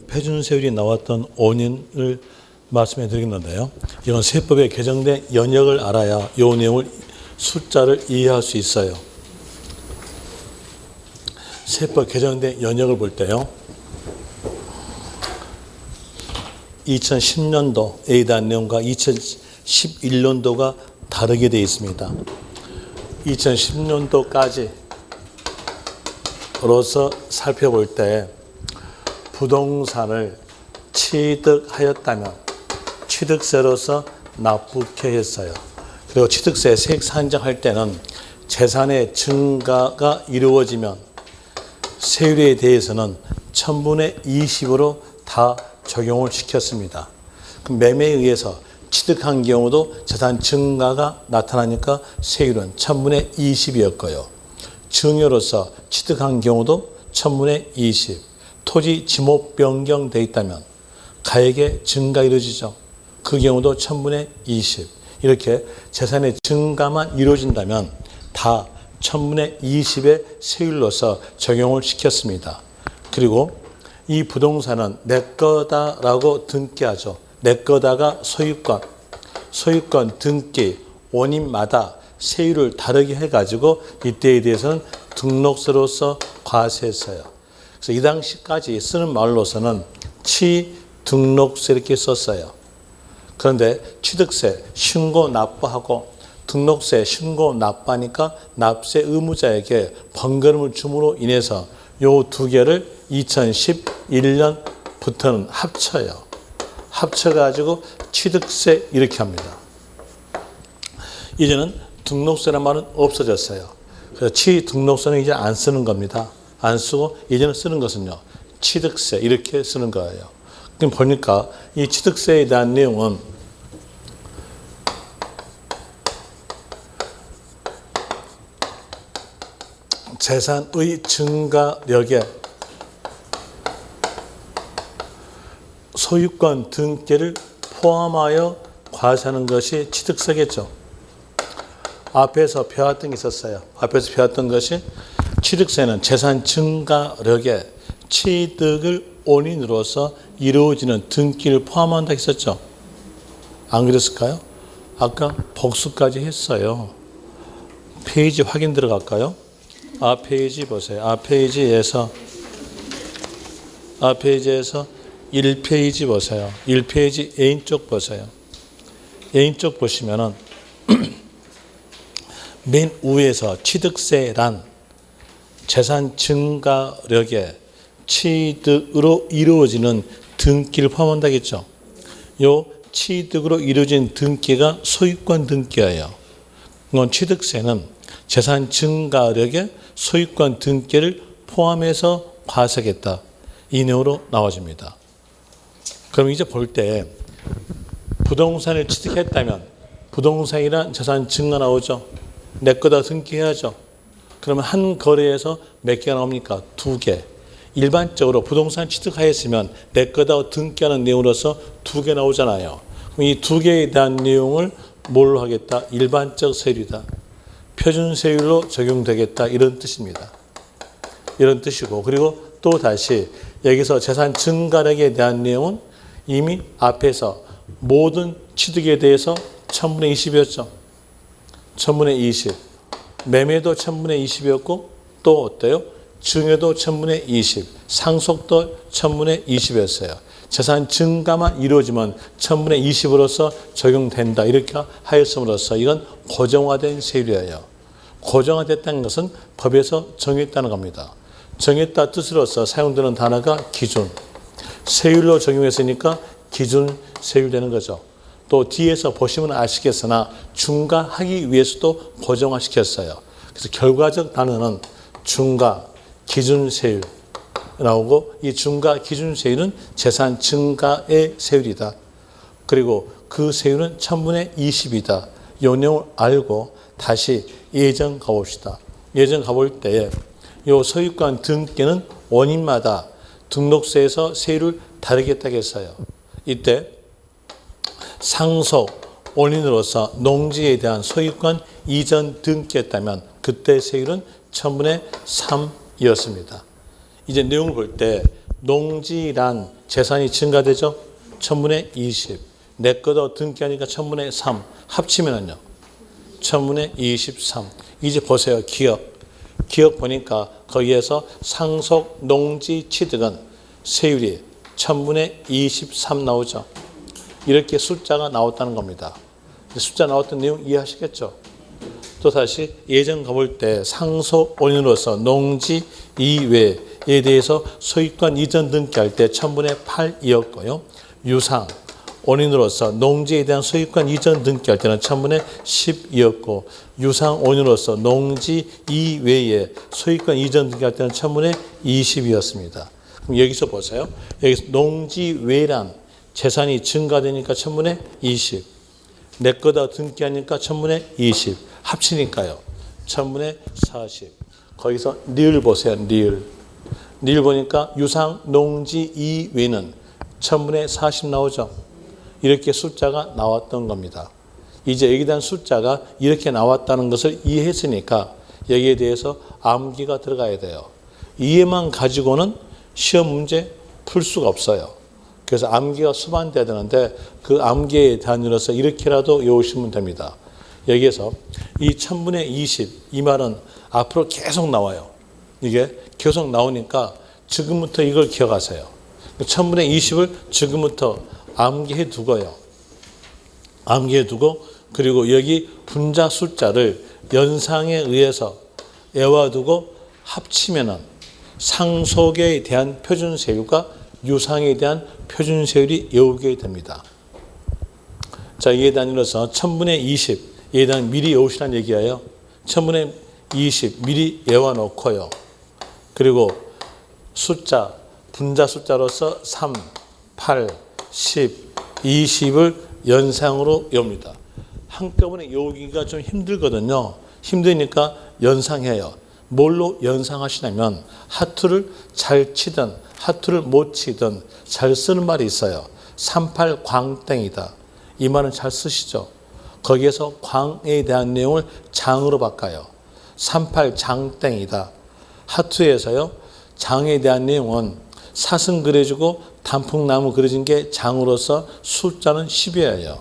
표준세율이 나왔던 원인을 말씀해 드리겠는데요. 이건 세법에 개정된 연역을 알아야 이 내용을 숫자를 이해할 수 있어요. 세법 개정된 연역을 볼 때요. 2010년도에 대한 내용과 2011년도가 다르게 되어 있습니다. 2010년도까지로서 살펴볼 때 부동산을 취득하였다면 취득세로서 납부케 했어요. 그리고 취득세 세액 산정할 때는 재산의 증가가 이루어지면 세율에 대해서는 1000분의 20으로 다 적용을 시켰습니다. 매매에 의해서 취득한 경우도 재산 증가가 나타나니까 세율은 1000분의 20이었고요. 증여로서 취득한 경우도 1000분의 20. 토지 지목 변경되어 있다면 가액의 증가 이루어지죠. 그 경우도 1000분의 20. 이렇게 재산의 증가만 이루어진다면 다 1000분의 20의 세율로서 적용을 시켰습니다. 그리고 이 부동산은 내 거다라고 등기하죠. 내 거다가 소유권, 소유권 등기 원인마다 세율을 다르게 해가지고 이때에 대해서는 등록세로서 과세했어요. 그래서 이 당시까지 쓰는 말로서는 취등록세 이렇게 썼어요. 그런데 취득세 신고 납부하고 등록세 신고 납부하니까 납세 의무자에게 번거로움을 줌으로 인해서 요 두 개를 2011년부터는 합쳐요. 합쳐가지고 취득세 이렇게 합니다. 이제는 등록세란 말은 없어졌어요. 그래서 취등록세는 이제 안 쓰는 겁니다. 안 쓰고 이제는 쓰는 것은요. 취득세 이렇게 쓰는 거예요. 그럼 보니까 이 취득세에 대한 내용은 재산의 증가력에 소유권 등기를 포함하여 과세하는 것이 취득세겠죠. 앞에서 배웠던 게 있었어요. 앞에서 배웠던 것이 취득세는 재산 증가력에 취득을 원인으로서 이루어지는 등기를 포함한다 했었죠. 안 그랬을까요? 아까 복수까지 했어요. 페이지 확인 들어갈까요? 앞 페이지 보세요. 앞 페이지에서 1페이지 보세요. 1페이지 A쪽 보세요. A쪽 보시면은 맨 위에서 취득세란 재산 증가력에 취득으로 이루어지는 등기를 포함한다겠죠. 요 취득으로 이루어진 등기가 소유권 등기예요. 이건 취득세는 재산 증가력에 소유권 등기를 포함해서 과세하겠다. 이 내용으로 나와집니다. 그럼 이제 볼 때 부동산을 취득했다면 부동산이란 재산 증가 나오죠. 내 거다 등기해야죠. 그러면 한 거래에서 몇 개가 나옵니까? 2개. 일반적으로 부동산 취득하였으면 내 거다 등기하는 내용으로서 2개 나오잖아요. 그럼 이 2개에 대한 내용을 뭘로 하겠다? 일반적 세율이다. 표준세율로 적용되겠다. 이런 뜻입니다. 이런 뜻이고, 그리고 또 다시 여기서 재산 증가력에 대한 내용은 이미 앞에서 모든 취득에 대해서 1000분의 20이었죠. 1000분의 20. 매매도 1000분의 20이었고 또 어때요? 증여도 1000분의 20. 상속도 1000분의 20이었어요. 재산 증가만 이루어지면 1000분의 20으로서 적용된다. 이렇게 하였음으로써 이건 고정화된 세율이에요. 고정화됐다는 것은 법에서 정했다는 겁니다. 정했다 뜻으로서 사용되는 단어가 기준. 세율로 적용했으니까 기준 세율 되는 거죠. 또 뒤에서 보시면 아시겠으나 중과하기 위해서도 고정화시켰어요. 그래서 결과적 단어는 중과 기준 세율 나오고, 이 중과 기준 세율은 재산 증가의 세율이다. 그리고 그 세율은 1000분의 20이다. 이 내용을 알고 다시 예전 가봅시다. 예전 가볼 때에 이 소유권 등기는 원인마다 등록세에서 세율을 다르게 했다겠어요. 이때 상속 원인으로서 농지에 대한 소유권 이전 등기했다면 그때 세율은 1000분의 3이었습니다. 이제 내용을 볼 때 농지란 재산이 증가되죠. 1000분의 20. 내 거도 등기하니까 1000분의 3. 합치면은요. 1000분의 23. 이제 보세요. 기억. 기억 보니까 거기에서 상속 농지 취득은 세율이 1000분의 23 나오죠. 이렇게 숫자가 나왔다는 겁니다. 숫자 나왔던 내용 이해하시겠죠? 또 다시 예전 가볼 때 상속 원인으로서 농지 이외에 대해서 소유권 이전 등기할 때 1000분의 8이었고요. 유상 원인으로서 농지에 대한 소유권 이전 등기할 때는 1000분의 10이었고 유상 원인으로서 농지 이외에 소유권 이전 등기할 때는 1000분의 20이었습니다. 그럼 여기서 보세요. 여기서 농지 외란 재산이 증가되니까 1000분의 20. 내 거다 등기하니까 1000분의 20. 합치니까요. 1000분의 40. 거기서 리을 보세요. 리을. 리을 보니까 유상 농지 이외는 1000분의 40 나오죠. 이렇게 숫자가 나왔던 겁니다. 이제 여기에 대한 숫자가 이렇게 나왔다는 것을 이해했으니까 여기에 대해서 암기가 들어가야 돼요. 이해만 가지고는 시험 문제 풀 수가 없어요. 그래서 암기가 수반돼야 되는데 그 암기에 대한으로서 이렇게라도 외우시면 됩니다. 여기에서 이 1000분의 20 이 말은 앞으로 계속 나와요. 이게 계속 나오니까 지금부터 이걸 기억하세요. 1000분의 20을 지금부터 암기해 두고요. 암기해 두고 그리고 여기 분자 숫자를 연상에 의해서 외워두고 합치면은 상속에 대한 표준세율과 유상에 대한 표준세율이 외우게 됩니다. 자, 이에 대해서 1000분의 20, 이에 대한 미리 외우시라는 얘기예요. 1000분의 20 미리 외워놓고요. 그리고 숫자, 분자 숫자로서 3, 8, 10, 20을 연상으로 외웁니다. 한꺼번에 외우기가 좀 힘들거든요. 힘드니까 연상해요. 뭘로 연상하시냐면 하투를 잘 치든 하투를 못 치든 잘 쓰는 말이 있어요. 38 광땡이다. 이 말은 잘 쓰시죠. 거기에서 광에 대한 내용을 장으로 바꿔요. 38 장땡이다. 하투에서요. 장에 대한 내용은 사슴 그려주고 단풍나무 그려진 게 장으로서 숫자는 10이에요.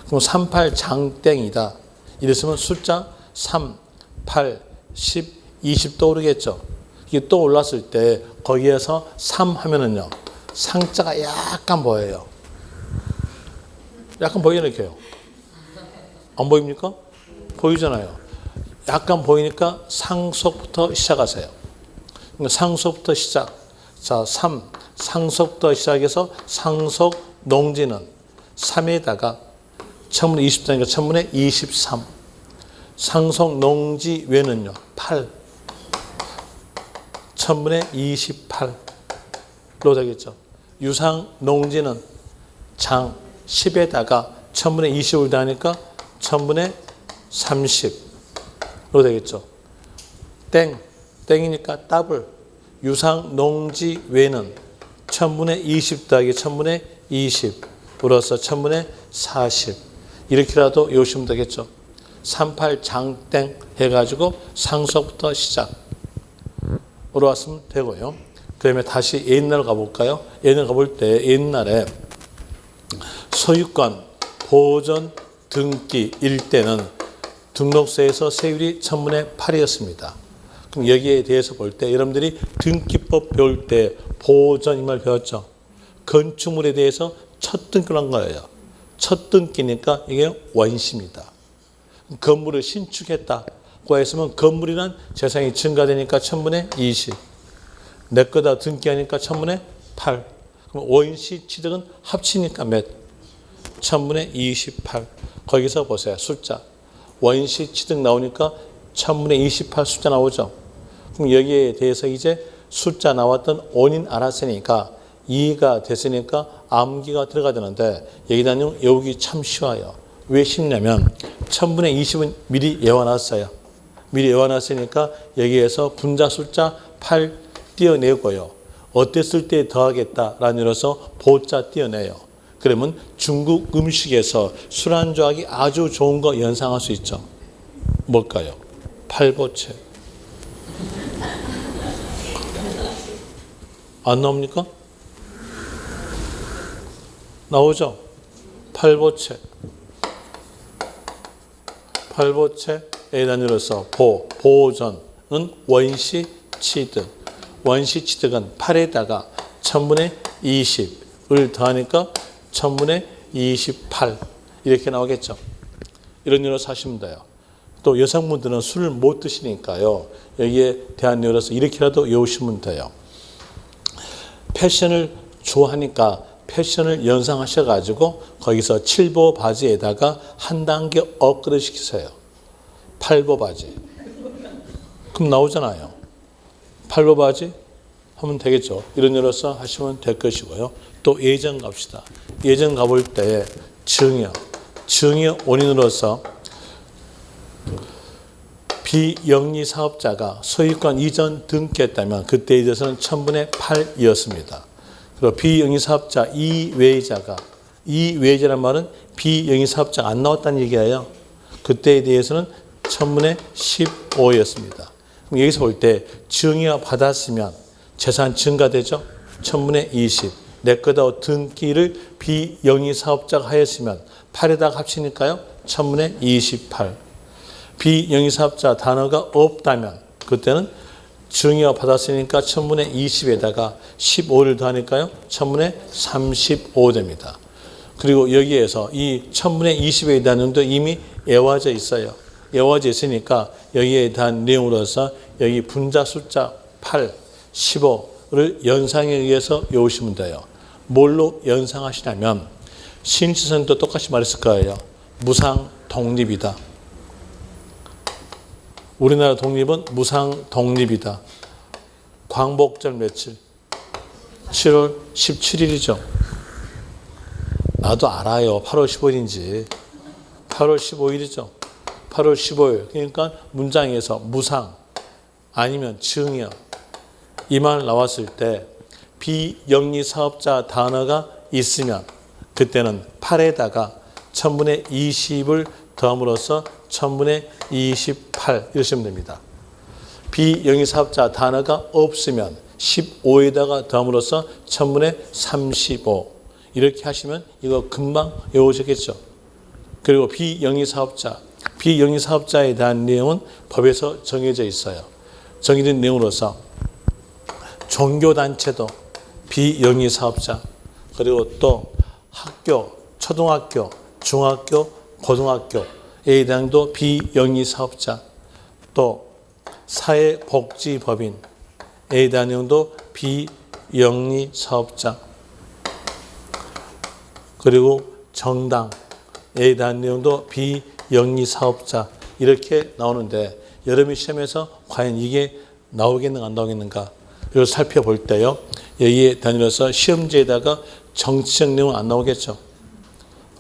그럼 38 장땡이다. 이랬으면 숫자 3, 8, 10, 20 떠오르겠죠. 이게 떠올랐을 때 거기에서 3 하면은요. 상자가 약간 보여요. 약간 보이니까요. 안 보입니까? 보이잖아요. 약간 보이니까 상속부터 시작하세요. 상속부터 시작. 자, 3. 상속부터 시작해서 상속 농지는 3에다가 1000분의 20다니까 1000분의 23. 상속 농지 외는요. 8. 1000분의 28로 되겠죠. 유상 농지는 장 10에다가 1000분의 20을 더하니까 1000분의 30로 되겠죠. 땡이니까 더블. 유상 농지 외는 1000분의 20 더하기 1000분의 20으로서 1000분의 40. 이렇게라도 외우시면 되겠죠. 38 장땡 해가지고 상속부터 시작. 올라왔으면 되고요. 그다음에 다시 옛날 가볼까요? 옛날 가볼 때 옛날에 소유권 보존 등기일 때는 등록세에서 세율이 1000분의 8이었습니다. 그럼 여기에 대해서 볼 때 여러분들이 등기법 배울 때 보존 이 말 배웠죠. 건축물에 대해서 첫 등기를 한 거예요. 첫 등기니까 이게 원시입니다. 건물을 신축했다고 했으면 건물이란 재산이 증가되니까 1000분의 20. 내 거다 등기하니까 1000분의 8. 그럼 원시 취득은 합치니까 몇? 1000분의 28. 거기서 보세요. 숫자. 원시 취득 나오니까 1000분의 28 숫자 나오죠. 그럼 여기에 대해서 이제 숫자 나왔던 원인 알았으니까 이해가 됐으니까 암기가 들어가야 되는데 여기다 외우기 참 쉬워요. 왜 쉽냐면 1000분의 20은 미리 외워놨어요. 미리 외워놨으니까 여기에서 분자 숫자 8 띄어내고요. 어땠을 때 더하겠다라는 의미로서 보자 띄어내요. 그러면 중국 음식에서 술안주하기 아주 좋은 거 연상할 수 있죠. 뭘까요? 팔보채. 안 나옵니까? 나오죠? 팔보채. 팔보채에 단위로서 보전은 원시 취득. 원시 취득은 8에다가 1000분의 20을 더하니까 1000분의 28 이렇게 나오겠죠. 이런 이유로 사시면 돼요. 또 여성분들은 술을 못 드시니까요. 여기에 대한 이유로서 이렇게라도 외우시면 돼요. 패션을 좋아하니까 패션을 연상하셔가지고 거기서 7보 바지에다가 한 단계 업그레이드 시키세요. 8보 바지. 그럼 나오잖아요. 8보 바지 하면 되겠죠. 이런 이유로서 하시면 될 것이고요. 또 예전 갑시다. 예전 가볼 때 증여 원인으로서 비영리 사업자가 소유권 이전 등기했다면 그때에 대해서는 1000분의 8이었습니다. 그리고 비영리 사업자 이외자란 말은 비영리 사업자가 안 나왔다는 얘기예요. 그때에 대해서는 1000분의 15였습니다. 그럼 여기서 볼 때 증여 받았으면 재산 증가되죠. 1000분의 20. 내 거다 등기를 비영리 사업자가 하였으면 8에다가 합치니까요. 1000분의 28. 비영리 사업자 단어가 없다면 그때는 증여 받았으니까 1000분의 20에다가 15를 더하니까요. 1000분의 35 됩니다. 그리고 여기에서 이 1000분의 20에 대한 내용도 이미 외워져 있어요. 외워져 있으니까 여기에 대한 내용으로서 여기 분자 숫자 8, 15를 연상에 의해서 외우시면 돼요. 뭘로 연상하시냐면 신치선도 똑같이 말했을 거예요. 무상 독립이다. 우리나라 독립은 무상 독립이다. 광복절 며칠? 7월 17일이죠. 나도 알아요. 8월 15일인지. 8월 15일이죠. 8월 15일. 그러니까 문장에서 무상 아니면 증여 이 말 나왔을 때 비영리 사업자 단어가 있으면 그때는 8에다가 1000분의 20을 더함으로써 1000분의 28 이러시면 됩니다. 비영리 사업자 단어가 없으면 15에다가 더함으로써 1000분의 35 이렇게 하시면 이거 금방 외우시겠죠. 그리고 비영리 사업자에 대한 내용은 법에서 정해져 있어요. 정해진 내용으로서 종교단체도 비영리 사업자, 그리고 또 학교, 초등학교, 중학교, 고등학교에 대한도 비영리 사업자, 또 사회복지법인에 대한 내용도 비영리 사업자, 그리고 정당에 대한 내용도 비영리 사업자 이렇게 나오는데 여러분 시험에서 과연 이게 나오겠는가 안 나오겠는가 이걸 살펴볼 때요. 여기에 다니면서 시험지에다가 정치적 내용은 안 나오겠죠.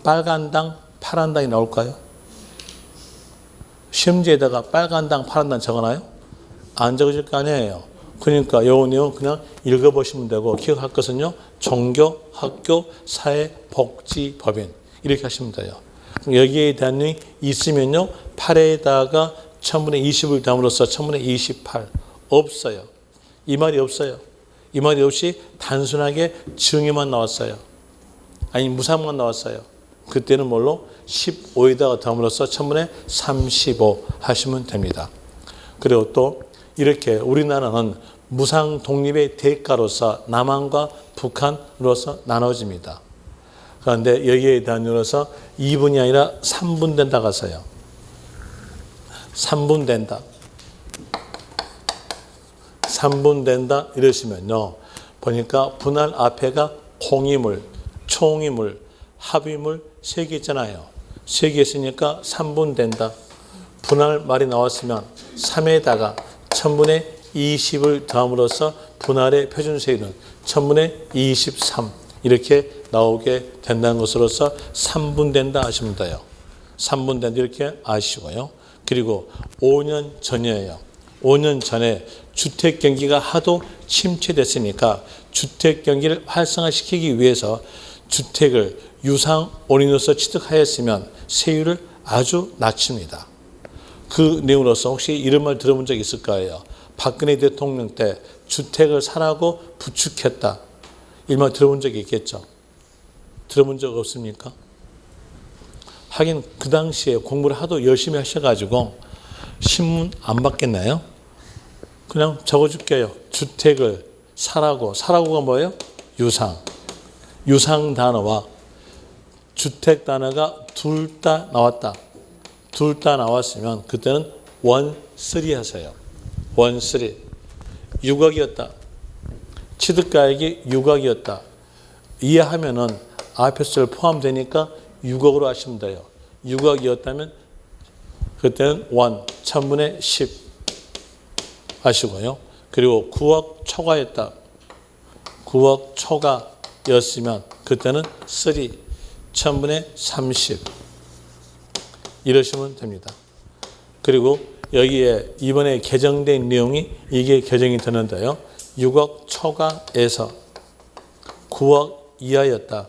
빨간 당, 파란 당이 나올까요? 시험지에다가 빨간 당, 파란 당 적어놔요? 안 적어질 거 아니에요. 그러니까 이 내용 그냥 읽어보시면 되고 기억할 것은요. 종교, 학교, 사회, 복지, 법인 이렇게 하시면 돼요. 여기에 대한 내용이 있으면요. 8에다가 1000분의 20을 담으로써 1000분의 28 없어요. 이 말이 없어요. 이 말이 없이 단순하게 증여만 나왔어요. 아니 무상만 나왔어요. 그때는 뭘로? 15에다가 더함으로써 1000분의 35 하시면 됩니다. 그리고 또 이렇게 우리나라는 무상 독립의 대가로서 남한과 북한으로서 나눠집니다. 그런데 여기에 대한 이유로서 2분이 아니라 3분 된다 가서요. 3분 된다. 3분 된다 이러시면요. 보니까 분할 앞에가 공이물, 총이물, 합의물 3개 있잖아요. 3개 있으니까 3분 된다. 분할 말이 나왔으면 3에다가 1000분의 20을 더함으로써 분할의 표준세율은 1000분의 23 이렇게 나오게 된다는 것으로서 3분 된다 하시면 돼요. 3분 된다 이렇게 아시고요. 그리고 5년 전이에요. 5년 전에 주택 경기가 하도 침체됐으니까 주택 경기를 활성화시키기 위해서 주택을 유상 원인으로서 취득하였으면 세율을 아주 낮춥니다. 그 내용으로서 혹시 이런 말 들어본 적 있을 거예요. 박근혜 대통령 때 주택을 사라고 부축했다. 일만 들어본 적이 있겠죠. 들어본 적 없습니까? 하긴 그 당시에 공부를 하도 열심히 하셔가지고 신문 안 받겠나요? 그냥 적어줄게요. 주택을 사라고. 사라고가 뭐예요? 유상. 유상 단어와 주택 단어가 둘 다 나왔다. 둘 다 나왔으면 그때는 원쓰리 하세요. 원쓰리. 유각이었다. 취득가액이 유각이었다. 이해하면은 앞에 절 포함되니까 유각으로 하시면 돼요. 유각이었다면 그때는 원, 천분의 10 하시고요. 그리고 9억 초과였다. 9억 초과였으면 그때는 3, 천분의 30 이러시면 됩니다. 그리고 여기에 이번에 개정된 내용이 이게 개정이 되는데요. 6억 초과에서 9억 이하였다.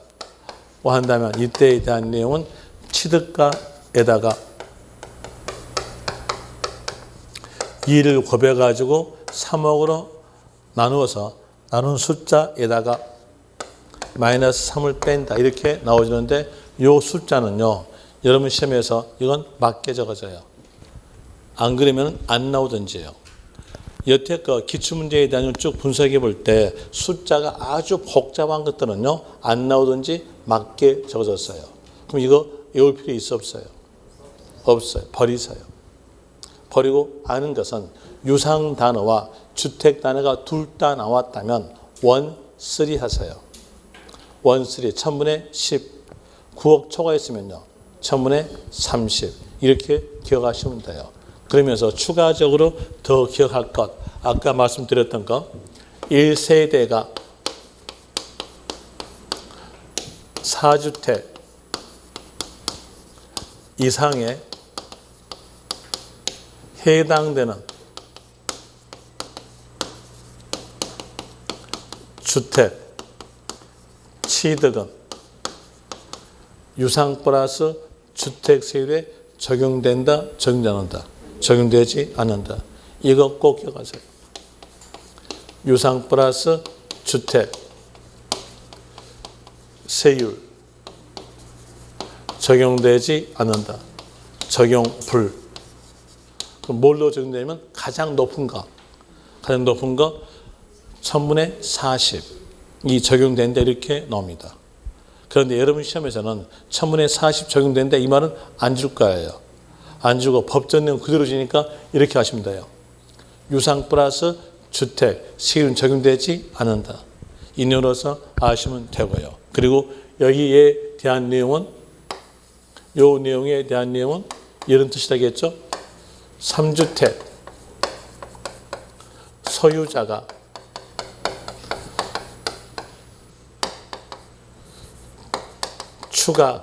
한다면 이때에 대한 내용은 취득가에다가 2를 곱해가지고 3억으로 나누어서 나눈 숫자에다가 마이너스 3을 뺀다. 이렇게 나오는데 이 숫자는요. 여러분 시험에서 이건 맞게 적어져요. 안 그러면 안 나오든지요. 여태껏 기출문제에 대한 쭉 분석해 볼 때 숫자가 아주 복잡한 것들은요. 안 나오든지 맞게 적어졌어요. 그럼 이거 외울 필요 있어 없어요? 없어요. 버리세요. 버리고 아는 것은 유상 단어와 주택 단어가 둘 다 나왔다면 원쓰리 하세요. 원쓰리 천분의 10 9억 초과했으면요. 천분의 30 이렇게 기억하시면 돼요. 그러면서 추가적으로 더 기억할 것 아까 말씀드렸던 것 1세대가 4주택 이상에 해당되는 주택 취득은 유상 플러스 주택 세율에 적용된다, 적용되지 않는다. 적용되지 않는다. 이거 꼭 기억하세요. 유상 플러스 주택 세율 적용되지 않는다. 적용 불. 그럼 뭘로 적용되냐면 가장 높은 거. 가장 높은 거 천분의 40이 적용된다 이렇게 나옵니다. 그런데 여러분 시험에서는 천분의 40 적용된다 이 말은 안 줄 거예요. 안 주고 법전 내용 그대로 주니까 이렇게 하시면 돼요. 유상 플러스 주택 세율은 적용되지 않는다. 이 내용으로서 아시면 되고요. 그리고 여기에 대한 내용은 이 내용에 대한 내용은 이런 뜻이라겠죠. 3주택 소유자가 추가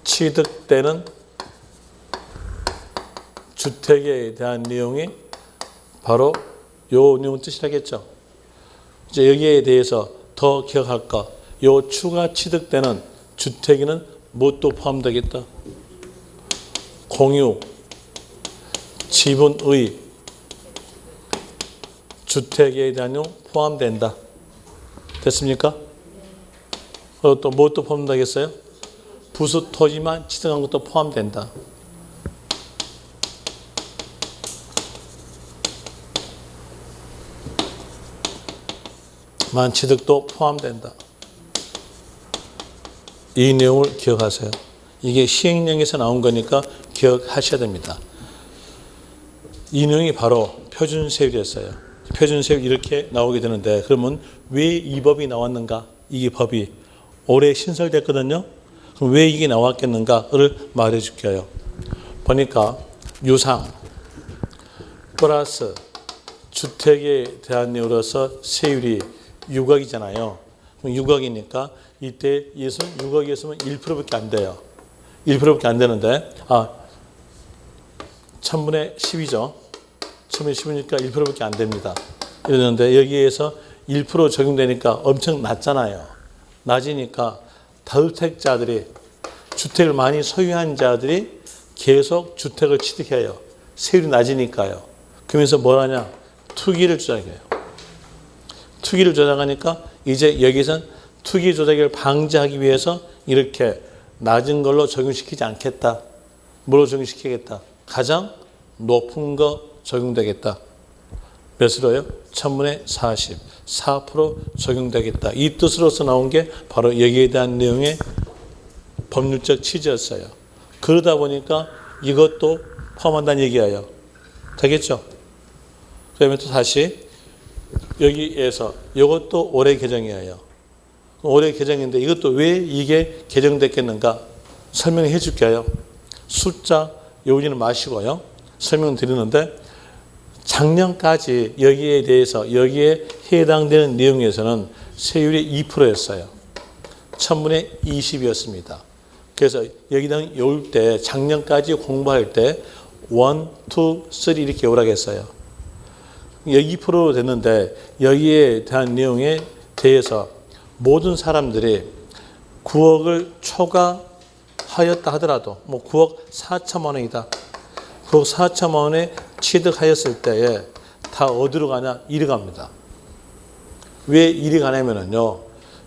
취득되는 주택에 대한 내용이 바로 요 내용 뜻이라겠죠. 이제 여기에 대해서 더 기억할 거. 요 추가 취득되는 주택에는 무엇도 포함되겠다. 공유, 지분의 주택에 대한 내용 포함된다. 됐습니까? 또 무엇도 포함되겠어요? 부수 토지만 취득한 것도 포함된다. 만 취득도 포함된다. 이 내용을 기억하세요. 이게 시행령에서 나온 거니까 기억하셔야 됩니다. 이 내용이 바로 표준세율이었어요. 표준세율 이렇게 나오게 되는데 그러면 왜 이 법이 나왔는가? 이게 법이 올해 신설됐거든요. 그럼 왜 이게 나왔겠는가를 말해 줄게요. 보니까 유상 플러스 주택에 대한 내용으로서 세율이 유각이잖아요. 그럼 유각이니까 이때 예수는 유각이었으면 1%밖에 안 돼요. 1%밖에 안 되는데 천분의 10이죠. 천분의 10이니까 1%밖에 안 됩니다. 이러는데 여기에서 1% 적용되니까 엄청 낮잖아요. 낮으니까 다주택자들이 주택을 많이 소유한 자들이 계속 주택을 취득해요. 세율이 낮으니까요. 그러면서 뭘 하냐? 투기를 주장해요. 투기를 조작하니까 이제 여기선 투기 조작을 방지하기 위해서 이렇게 낮은 걸로 적용시키지 않겠다. 뭐로 적용시키겠다? 가장 높은 거 적용되겠다. 몇으로요? 1000분의 40, 4% 적용되겠다. 이 뜻으로서 나온 게 바로 여기에 대한 내용의 법률적 취지였어요. 그러다 보니까 이것도 포함한다는 얘기예요. 되겠죠? 그러면 또 다시 여기에서 이것도 올해 개정이에요. 올해 개정인데 이것도 왜 이게 개정됐겠는가 설명해 줄게요. 숫자 외우지는 마시고요. 설명드리는데 작년까지 여기에 대해서 여기에 해당되는 내용에서는 세율이 2%였어요. 1000분의 20이었습니다. 그래서 여기다 외울 때 작년까지 공부할 때 1, 2, 3 이렇게 외우라고 했어요. 여기 2% 됐는데 여기에 대한 내용에 대해서 모든 사람들이 9억을 초과하였다 하더라도 뭐 9억 4천만 원이다. 9억 4천만 원에 취득하였을 때에 다 어디로 가냐? 이리 갑니다. 왜 이리 가냐면요.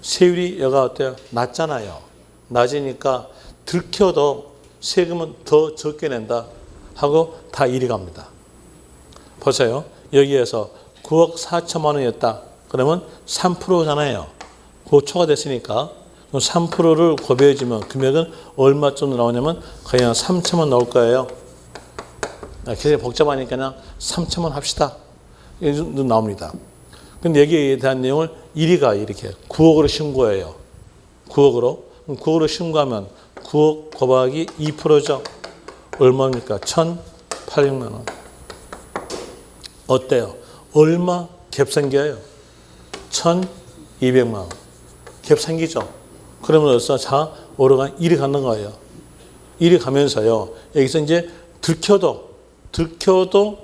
세율이 여가 어때요? 낮잖아요. 낮으니까 들켜도 세금은 더 적게 낸다 하고 다 이리 갑니다. 보세요. 여기에서 9억 4천만 원이었다. 그러면 3%잖아요. 그 초과됐으니까 3%를 곱해주면 금액은 얼마 정도 나오냐면 그냥 3천만 나올 거예요. 굉장히 복잡하니까 그냥 3천만 합시다. 이 정도 나옵니다. 근데 여기에 대한 내용을 1위가 이렇게 9억으로 신고해요. 9억으로. 9억으로 신고하면 9억 곱하기 2%죠. 얼마입니까? 1,800만 원. 어때요? 얼마 갭 생겨요? 1,200만 원. 갭 생기죠? 그러면서 자, 오르간 1위 가는 거예요. 1위 가면서요. 여기서 이제 들켜도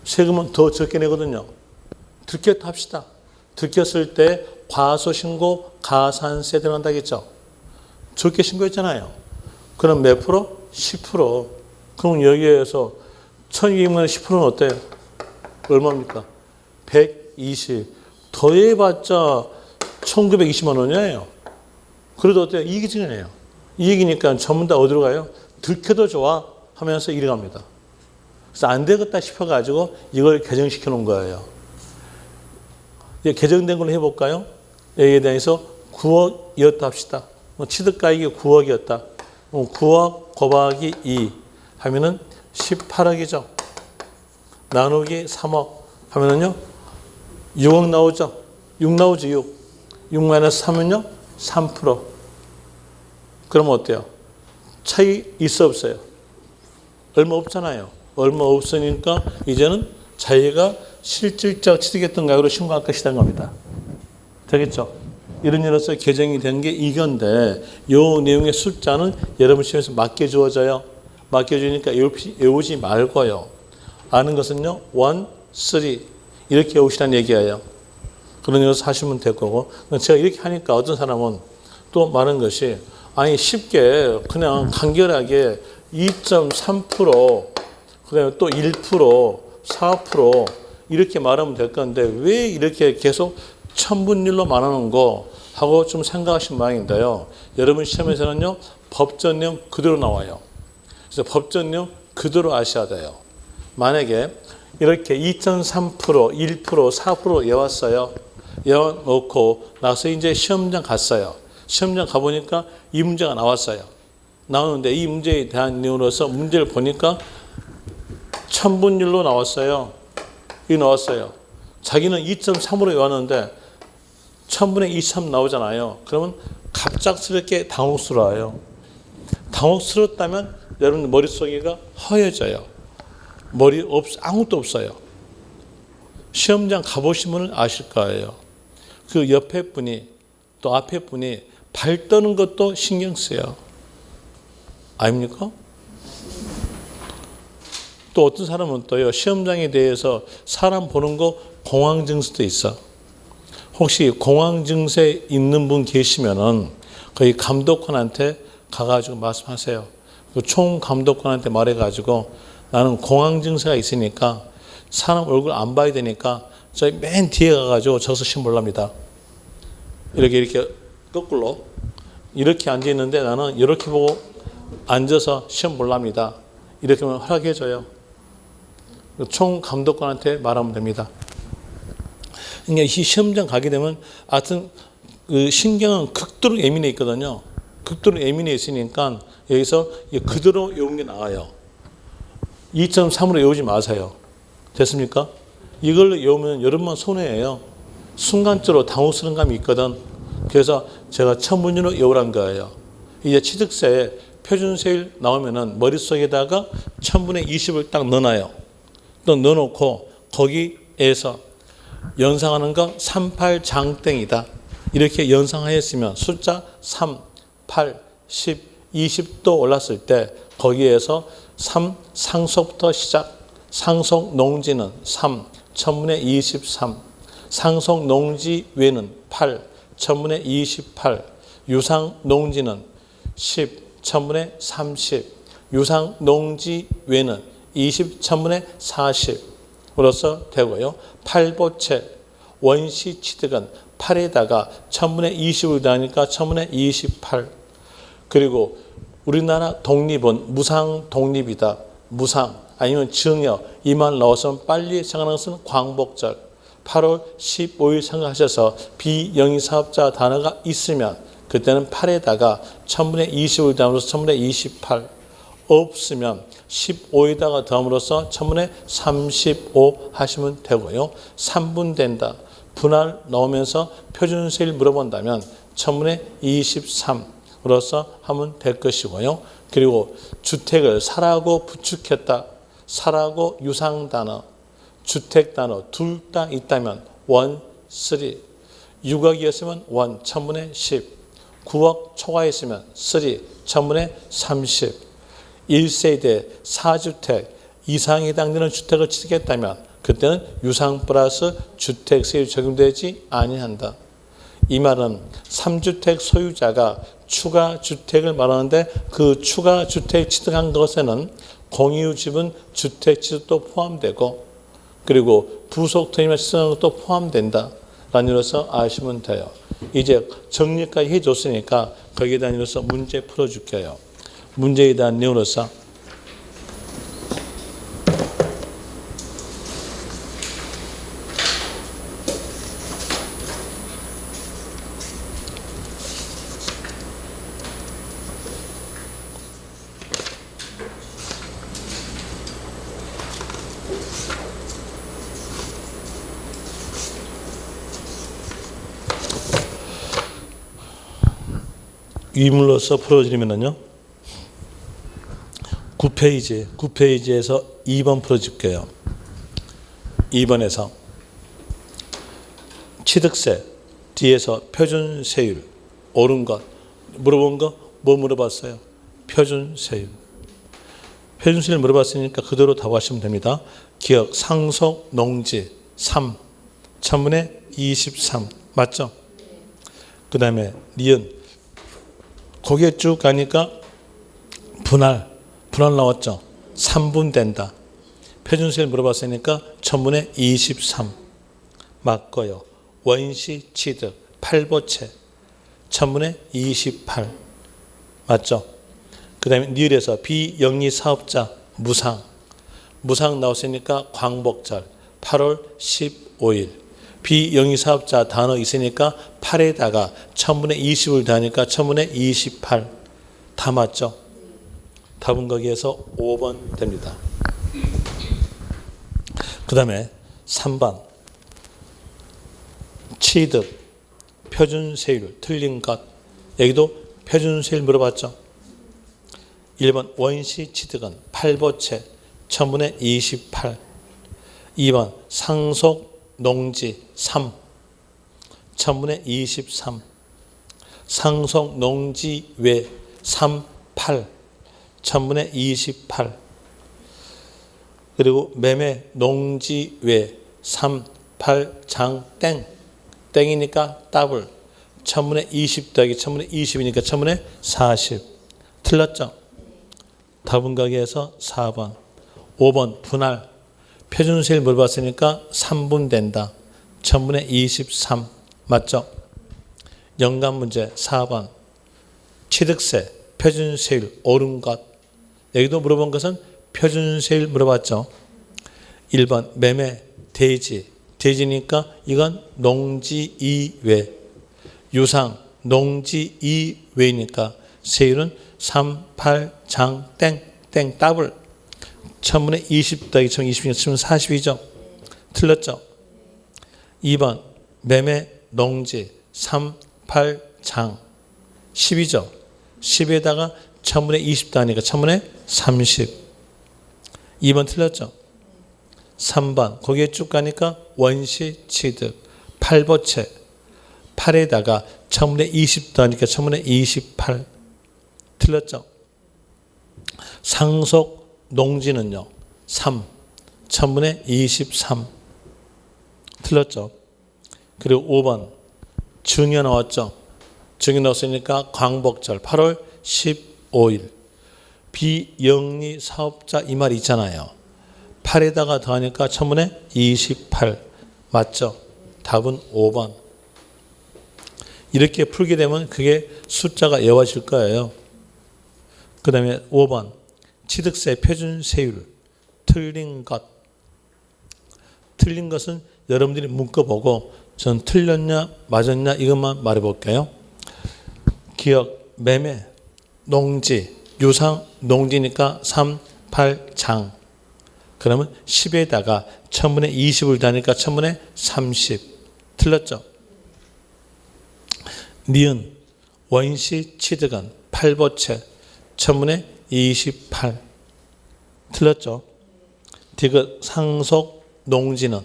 세금은 더 적게 내거든요. 들켰다 합시다. 들켰을 때 과소신고 가산세 들어간다겠죠. 적게 신고했잖아요. 그럼 몇 프로? 10%. 그럼 여기에서 1,200만 원 10%는 어때요? 얼마입니까? 120. 더해봤자 1,920만 원이에요. 그래도 어때요? 이익이잖아요. 이익이니까 전부 다 어디로 가요? 들켜도 좋아 하면서 이리 갑니다. 그래서 안 되겠다 싶어가지고 이걸 개정시켜 놓은 거예요. 개정된 걸로 해볼까요? 여기에 대해서 9억이었다 합시다. 취득가액이 9억이었다. 9억 곱하기 2 하면은 18억이죠. 나누기 3억 하면은요 6억 나오죠. 6 나오죠. 6 마이너스 3은요 3%. 그러면 어때요? 차이 있어 없어요? 얼마 없잖아요. 얼마 없으니까 이제는 자기가 실질적 취득했던 가격으로 신고할 것이라는 겁니다. 되겠죠? 이런 일로서 개정이 된 게 이건데 이 내용의 숫자는 여러분 시험에서 맞게 주어져요. 맞게 주니까 외우지 말고요. 아는 것은요. 1, 3 이렇게 외우시라는 얘기예요. 그런 일로서 하시면 될 거고 제가 이렇게 하니까 어떤 사람은 또 말하는 것이 아니 쉽게 그냥 간결하게 2.3% 그다음에 또 1%, 4% 이렇게 말하면 될 건데 왜 이렇게 계속 천분율로 말하는 거 하고 좀 생각하신 모양인데요. 여러분 시험에서는요. 법전 내용 그대로 나와요. 그래서 법전 내용 그대로 아셔야 돼요. 만약에 이렇게 2.3%, 1%, 4% 외웠어요. 외워놓고 나서 이제 시험장 갔어요. 시험장 가보니까 이 문제가 나왔어요. 나오는데 이 문제에 대한 내용으로서 문제를 보니까 천분율로 나왔어요. 이 나왔어요. 자기는 2.3으로 외웠는데 1000분의 23 나오잖아요. 그러면 갑작스럽게 당혹스러워요. 당혹스럽다면 여러분 머릿속이가 허해져요. 아무것도 없어요. 시험장 가보신 분은 아실 거예요. 그 옆에 분이 또 앞에 분이 발 떠는 것도 신경 쓰여요. 아닙니까? 또 어떤 사람은 또요, 시험장에 대해서 사람 보는 거 공황 증세도 있어. 혹시 공황 증세 있는 분 계시면은 거기 감독관한테 가가지고 말씀하세요. 그 총 감독관한테 말해가지고 나는 공황 증세가 있으니까 사람 얼굴 안 봐야 되니까 저희 맨 뒤에 가가지고 저기서 시험 볼랍니다. 이렇게 거꾸로 이렇게 앉아 있는데 나는 이렇게 보고 앉아서 시험 볼랍니다. 이렇게 하면 허락해줘요. 총 감독관한테 말하면 됩니다. 그러니까 이 시험장 가게 되면 하여튼 그 신경은 극도로 예민해 있거든요. 극도로 예민해 있으니까 여기서 그대로 외우는 게 나아요. 2.3으로 외우지 마세요. 됐습니까? 이걸 외우면 여러분만 손해예요. 순간적으로 당혹스러운 감이 있거든. 그래서 제가 천문으로 외우란 거예요. 이제 취득세에 표준세율 나오면은 머릿속에다가 1000분의 20을 딱 넣어놔요. 또 넣어놓고 거기에서 연상하는 거 38장땡이다. 이렇게 연상하였으면 숫자 3, 8, 10, 20도 올랐을 때 거기에서 3 상속부터 시작. 상속 농지는 3, 1000분의 23. 상속 농지 외는 8, 1000분의 28. 유상 농지는 10, 1000분의 30. 유상 농지 외는 20, 1000분의 40으로서 되고요. 팔보채 원시 취득은 8에다가 1000분의 20을 더하니까 1000분의 28. 그리고 우리나라 독립은 무상 독립이다. 무상 아니면 증여 이 말 나와서 빨리 생각하는 것은 광복절 8월 15일 생각하셔서 비영리 사업자 단어가 있으면 그때는 8에다가 1000분의 20을 더함으로써 1000분의 28 없으면 15에다가 더함으로써 1000분의 35 하시면 되고요. 3분 된다. 분할 나오면서 표준세율 물어본다면 1000분의 23으로서 하면 될 것이고요. 그리고 주택을 사라고 부축했다. 사라고 유상 단어, 주택 단어 둘 다 있다면 1, 3. 6억이었으면 1, 1000분의 10. 9억 초과했으면 3, 1000분의 30. 1세대 4주택 이상에 해당되는 주택을 취득했다면 그때는 유상 플러스 주택세율 적용되지 아니한다. 이 말은 3주택 소유자가 추가 주택을 말하는데 그 추가 주택 취득한 것에는 공유지분 주택 취득도 포함되고 그리고 부속토지만 취득한 것도 포함된다. 라는 이로서 아시면 돼요. 이제 정리까지 해줬으니까 거기에 대한 이로서 문제 풀어줄게요. 문제에 대한 내용으로서 위물로서 풀어드리면요. 9페이지에서 2번 풀어줄게요. 2번에서 취득세 뒤에서 표준세율 옳은 것 물어본 거 뭐 물어봤어요? 표준세율. 표준세율 물어봤으니까 그대로 답하시면 됩니다. 기억 상속 농지 3 1000분의 23 맞죠? 그 다음에 니은 거기에 쭉 가니까 분할 나왔죠. 3분 된다. 표준세율 물어봤으니까 1000분의 23 맞고요. 원시 취득 8보채 1000분의 28 맞죠? 그 다음에 니을에서 비영리 사업자 무상 나왔으니까 광복절 8월 15일 비영리 사업자 단어 있으니까 8에다가 1000분의 20을 더하니까 1000분의 28 다 맞죠? 답은 거기에서 5번 됩니다. 그 다음에 3번 취득 표준세율 틀린 것 여기도 표준세율 물어봤죠? 1번 원시 취득은 8보채 1000분의 28 2번 상속 농지 3 1000분의 23 상속 농지 외 3, 8 1000분의 28 그리고 매매 농지 외 3, 8 장 땡 땡이니까 더블 1000분의 20 더하기 1000분의 20이니까 1000분의 40 틀렸죠? 답은 거기에서 4번 5번 분할 표준세율 물어봤으니까 3분 된다. 1000분의 23 맞죠? 연간 문제 4번 취득세 표준세율 옳은 것. 여기도 물어본 것은 표준세율 물어봤죠. 1번 매매 대지. 대지니까 이건 농지 이외. 유상 농지 이외니까 세율은 3, 8, 장, 땡, 더블. 1000분의 20 더하기 1020이면 40이죠. 틀렸죠. 2번 매매 농지 3, 8, 장 10이죠. 10에다가 1000분의 20 더하니까 1000분의 30. 2번 틀렸죠. 3번 거기에 쭉 가니까 원시 취득 8보채 8에다가 1000분의 20 더하니까 1000분의 28. 틀렸죠. 상속 농지는요 3 1000분의 23. 틀렸죠. 그리고 5번 증여 나왔죠. 증여 나왔으니까 광복절 8월 15일 비영리 사업자 이 말 있잖아요. 8에다가 더하니까 1000분의 28 맞죠? 답은 5번. 이렇게 풀게 되면 그게 숫자가 외워질 거예요. 그 다음에 5번 취득세 표준세율 틀린 것. 틀린 것은 여러분들이 묶어보고 전 틀렸냐 맞았냐 이것만 말해볼게요. 기억 매매 농지 유상 농지니까 3, 8, 장. 그러면 10에다가 1000분의 20을 더하니까 1000분의 30. 틀렸죠. 니은 원시 취득은 8보채 1000분의 28. 틀렸죠. 디귿 상속 농지는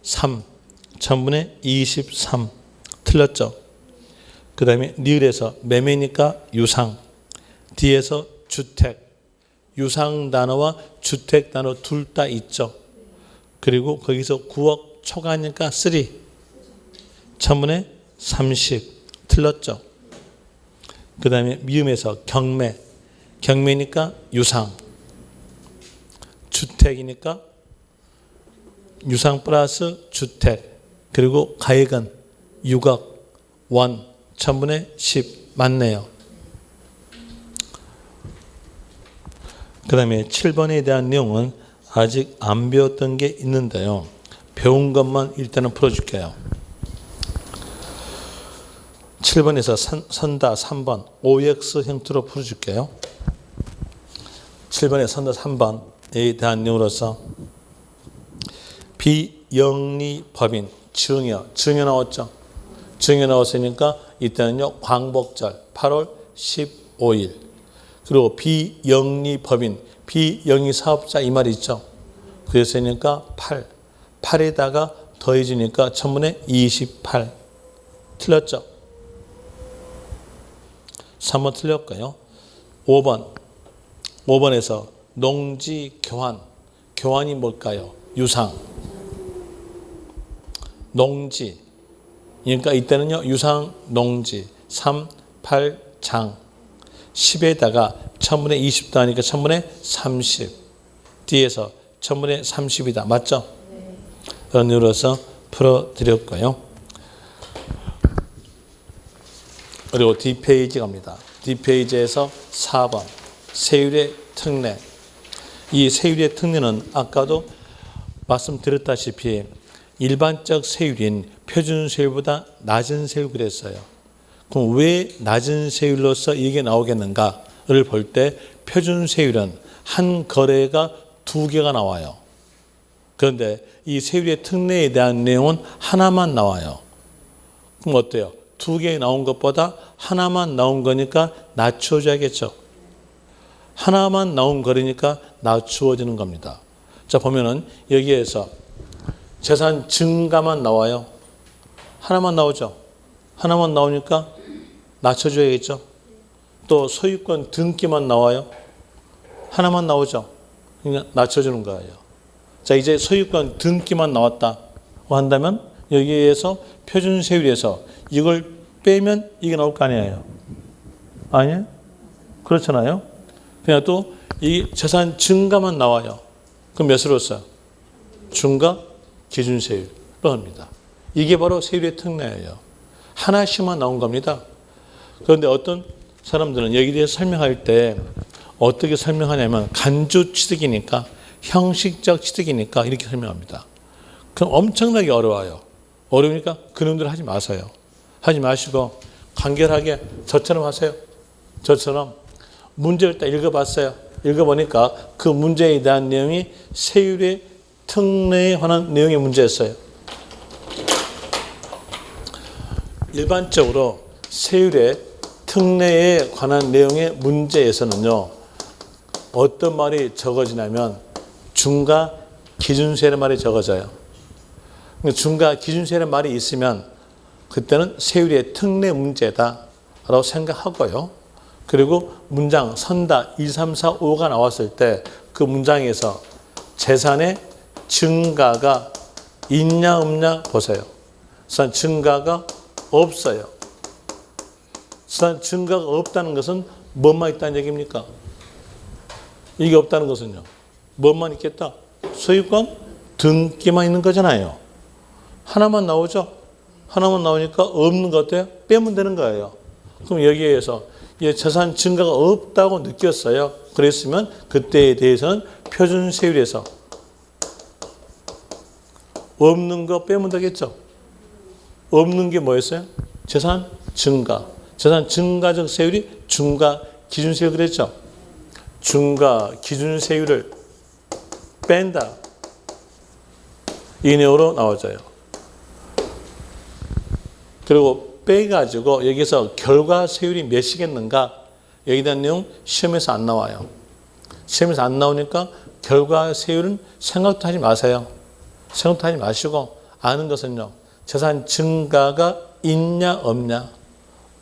3 1000분의 23. 틀렸죠. 그 다음에 니을에서 매매니까 유상. 뒤에서 주택. 유상 단어와 주택 단어 둘 다 있죠. 그리고 거기서 9억 초과니까 3. 1000분의 30. 틀렸죠. 그 다음에 미음에서 경매. 경매니까 유상. 주택이니까 유상 플러스 주택. 그리고 가액은 6억 원 1000분의 10 맞네요. 그 다음에 7번에 대한 내용은 아직 안 배웠던 게 있는데요. 배운 것만 일단은 풀어줄게요. 7번에서 선다 3번 OX 형태로 풀어줄게요. 7번에 선다 3번에 대한 내용으로서 비영리법인 증여 나왔죠. 증여 나왔으니까 이때는요 광복절 8월 15일. 그리고 비영리법인 비영리 사업자 이 말이 있죠. 그랬으니까 8에다가 더해지니까 1000분의 28. 틀렸죠. 3번 틀렸고요. 5번에서 농지 교환이 뭘까요? 유상 농지. 그러니까 이때는요 유상 농지 3, 8, 장 10에다가 1000분의 20 더하니까 1000분의 30. 뒤에서 1000분의 30이다. 맞죠? 그런 이유로서 풀어드렸고요. 그리고 뒷페이지 갑니다. 뒷페이지에서 4번 세율의 특례. 이 세율의 특례는 아까도 말씀드렸다시피 일반적 세율인 표준세율보다 낮은 세율 그랬어요. 그럼 왜 낮은 세율로서 이게 나오겠는가를 볼 때 표준세율은 한 거래가 2개가 나와요. 그런데 이 세율의 특례에 대한 내용은 하나만 나와요. 그럼 어때요? 2개 나온 것보다 하나만 나온 거니까 낮춰줘야겠죠. 하나만 나온 거리니까 낮추어지는 겁니다. 자 보면은 여기에서 재산 증가만 나와요. 하나만 나오죠. 하나만 나오니까 낮춰줘야겠죠. 또 소유권 등기만 나와요. 하나만 나오죠. 그러니까 낮춰주는 거예요. 자 이제 소유권 등기만 나왔다고 한다면 여기에서 표준세율에서 이걸 빼면 이게 나올 거 아니에요. 아니에요? 그렇잖아요. 그냥 또 이 재산 증가만 나와요. 그럼 몇으로 써요? 중과 기준세율로 합니다. 이게 바로 세율의 특례예요. 하나씩만 나온 겁니다. 그런데 어떤 사람들은 여기에 대해서 설명할 때 어떻게 설명하냐면 간주 취득이니까 형식적 취득이니까 이렇게 설명합니다. 그럼 엄청나게 어려워요. 어려우니까 그놈들 하지 마세요. 하지 마시고 간결하게 저처럼 하세요. 저처럼 문제를 딱 읽어봤어요. 읽어보니까 그 문제에 대한 내용이 세율의 특례에 관한 내용의 문제였어요. 일반적으로 세율의 특례에 관한 내용의 문제에서는요, 어떤 말이 적어지냐면 중과 기준세율의 말이 적어져요. 중과 기준세율의 말이 있으면 그때는 세율의 특례 문제다라고 생각하고요. 그리고 문장 선다 2, 3, 4, 5가 나왔을 때 그 문장에서 재산의 증가가 있냐 없냐 보세요. 재산 증가가 없어요. 재산 증가가 없다는 것은 뭐만 있다는 얘기입니까? 이게 없다는 것은요. 뭐만 있겠다? 소유권 등기만 있는 거잖아요. 하나만 나오죠? 하나만 나오니까 없는 것 같아요? 빼면 되는 거예요. 그럼 여기에서 재산 증가가 없다고 느꼈어요. 그랬으면 그때에 대해서는 표준세율에서 없는 거 빼면 되겠죠. 없는 게 뭐였어요? 재산 증가. 재산 증가적 세율이 중과 기준세율 그랬죠. 중과 기준세율을 뺀다. 이 내용으로 나와져요. 그리고 빼가지고 여기서 결과세율이 몇이겠는가? 여기에 대한 내용 시험에서 안 나와요. 시험에서 안 나오니까 결과세율은 생각도 하지 마세요. 생각도 하지 마시고 아는 것은요. 재산 증가가 있냐 없냐.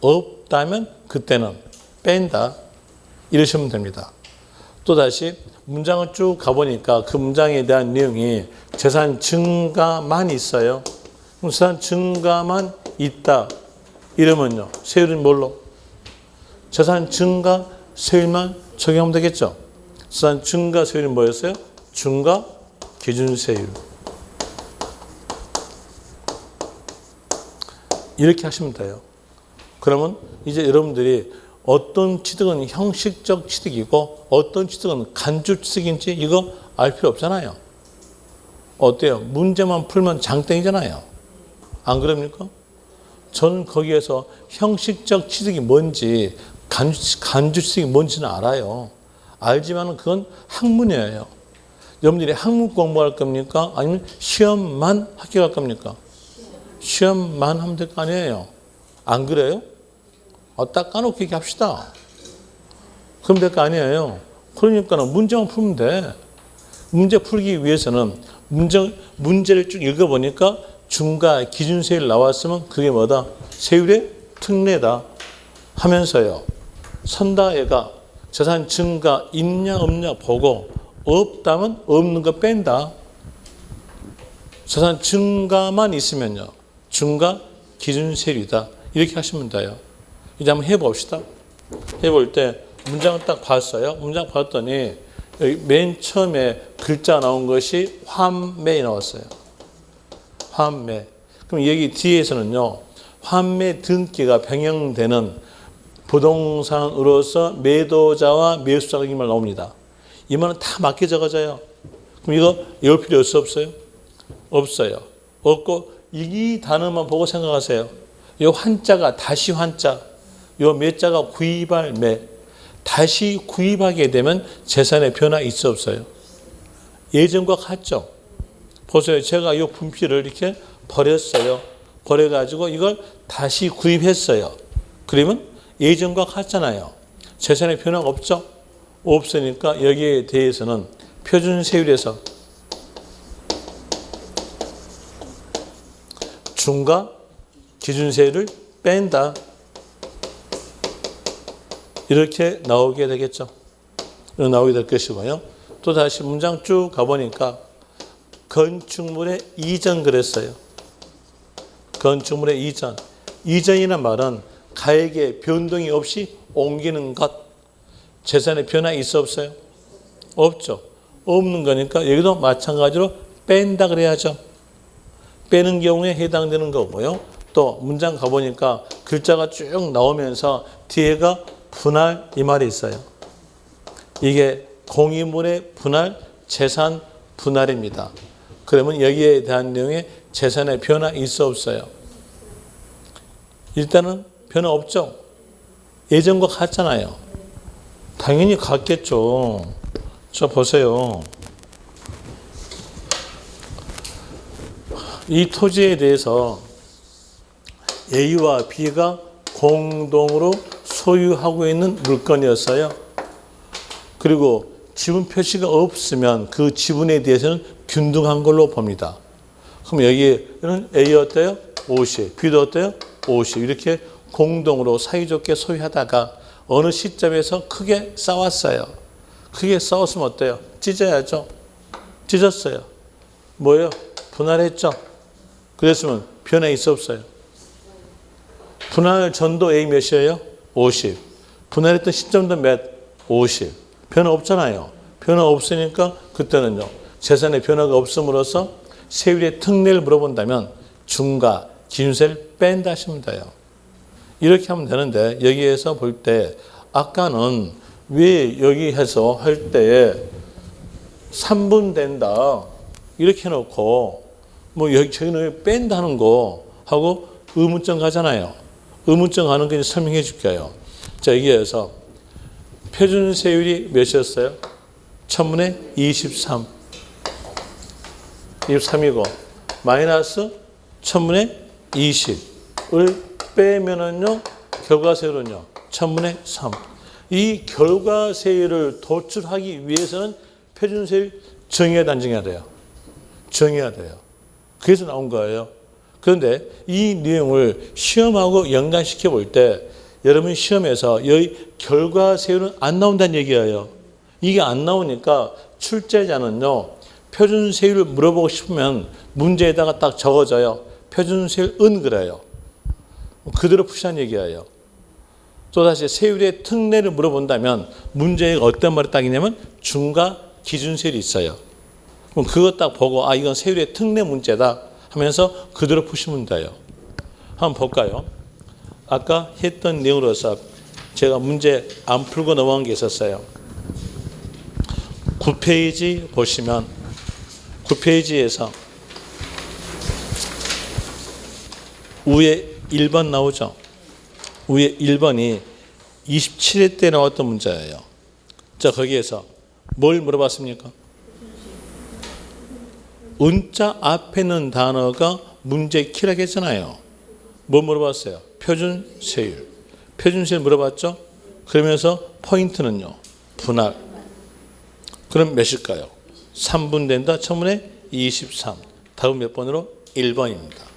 없다면 그때는 뺀다. 이러시면 됩니다. 또다시 문장을 쭉 가보니까 그 문장에 대한 내용이 재산 증가만 있어요. 그럼 재산 증가만 있다. 이러면요. 세율은 뭘로? 재산 증가 세율만 적용하면 되겠죠. 재산 증가 세율이 뭐였어요? 중과 기준세율. 이렇게 하시면 돼요. 그러면 이제 여러분들이 어떤 취득은 형식적 취득이고 어떤 취득은 간주 취득인지 이거 알 필요 없잖아요. 어때요? 문제만 풀면 장땡이잖아요. 안 그럽니까? 저는 거기에서 형식적 취득이 뭔지 간주 취득이 뭔지는 알아요. 알지만 그건 학문이에요. 여러분들이 학문 공부할 겁니까? 아니면 시험만 합격할 겁니까? 시험만 하면 될 거 아니에요. 안 그래요? 딱 까놓고 얘기합시다. 그럼 될 거 아니에요. 그러니까는 문제만 풀면 돼. 문제 풀기 위해서는 문제를 쭉 읽어보니까 중과 기준세율 나왔으면 그게 뭐다? 세율의 특례다 하면서요. 선다해가 재산 증가 있냐 없냐 보고 없다면 없는 거 뺀다. 재산 증가만 있으면요. 중과 기준세율이다. 이렇게 하시면 돼요. 이제 한번 해봅시다. 해볼 때 문장을 딱 봤어요. 문장 봤더니 여기 맨 처음에 글자 나온 것이 환매에 나왔어요. 환매. 그럼 여기 뒤에서는요. 환매 등기가 변경되는 부동산으로서 매도자와 매수자가 이 말 나옵니다. 이 말은 다 맞게 적어져요. 그럼 이거 외울 필요 없어요? 없어요. 없고 이 단어만 보고 생각하세요. 이 환자가 다시 환자, 이 매자가 구입할 매. 다시 구입하게 되면 재산의 변화 있어 없어요? 예전과 같죠? 보세요. 제가 이 분필을 이렇게 버렸어요. 버려가지고 이걸 다시 구입했어요. 그러면 예전과 같잖아요. 재산의 변화가 없죠? 없으니까 여기에 대해서는 표준세율에서 중과 기준세율을 뺀다. 이렇게 나오게 되겠죠. 나오게 될 것이고요. 또 다시 문장 쭉 가보니까 건축물의 이전 그랬어요. 건축물의 이전. 이전이라는 말은 가액의 변동이 없이 옮기는 것. 재산의 변화 있어 없어요? 없죠. 없는 거니까 여기도 마찬가지로 뺀다 그래야죠. 빼는 경우에 해당되는 거고요. 또 문장 가보니까 글자가 쭉 나오면서 뒤에가 분할 이 말이 있어요. 이게 공유물의 분할, 재산 분할입니다. 그러면 여기에 대한 내용에 재산의 변화 있어 없어요? 일단은 변화 없죠. 예전과 같잖아요. 당연히 같겠죠. 저 보세요. 이 토지에 대해서 A와 B가 공동으로 소유하고 있는 물건이었어요. 그리고 지분 표시가 없으면 그 지분에 대해서는 균등한 걸로 봅니다. 그럼 여기는 A 어때요? 50. B도 어때요? 50. 이렇게 공동으로 사이좋게 소유하다가 어느 시점에서 크게 싸웠어요. 크게 싸웠으면 어때요? 찢어야죠. 찢었어요. 뭐예요? 분할했죠. 그랬으면 변화 있어 없어요? 분할 전도 A 몇이에요? 50. 분할했던 시점도 몇? 50. 변화 없잖아요. 변화 없으니까 그때는요. 재산의 변화가 없음으로써 세율의 특례를 물어본다면 중과 기준세를 뺀다 하시면 돼요. 이렇게 하면 되는데 여기에서 볼 때 아까는 왜 여기에서 할 때에 3분 된다 이렇게 해놓고 뭐 여기 저기는 왜 뺀다는 거 하고 의문점 가잖아요. 의문점 가는 거 설명해 줄게요. 자, 여기에서 표준세율이 몇이었어요? 1000분의 23. 23이고 마이너스 1000분의 20을 빼면은요 결과세율은요 1000분의 3. 이 결과세율을 도출하기 위해서는 표준세율 정해야 안 정해야 돼요? 정해야 돼요. 그래서 나온 거예요. 그런데 이 내용을 시험하고 연관시켜 볼 때 여러분 시험에서 여기 결과세율은 안 나온다는 얘기예요. 이게 안 나오니까 출제자는요 표준세율을 물어보고 싶으면 문제에다가 딱 적어줘요. 표준세율은 그래요. 그대로 푸시한 얘기예요. 또다시 세율의 특례를 물어본다면 문제에 어떤 말이 딱 있냐면 중과 기준세율이 있어요. 그럼 그거 딱 보고 아 이건 세율의 특례 문제다 하면서 그대로 푸시면 돼요. 한번 볼까요? 아까 했던 내용으로서 제가 문제 안 풀고 넘어간 게 있었어요. 9페이지 보시면 9페이지에서 위에 1번 나오죠. 위에 1번이 27회 때 나왔던 문제예요. 자, 거기에서 뭘 물어봤습니까? 은자 앞에 있는 단어가 문제 키라고 했잖아요. 뭐 물어봤어요? 표준세율. 표준세율 물어봤죠? 그러면서 포인트는요. 분할. 그럼 몇일까요? 3분 된다. 1000분의 23. 다음 몇 번으로? 1번입니다.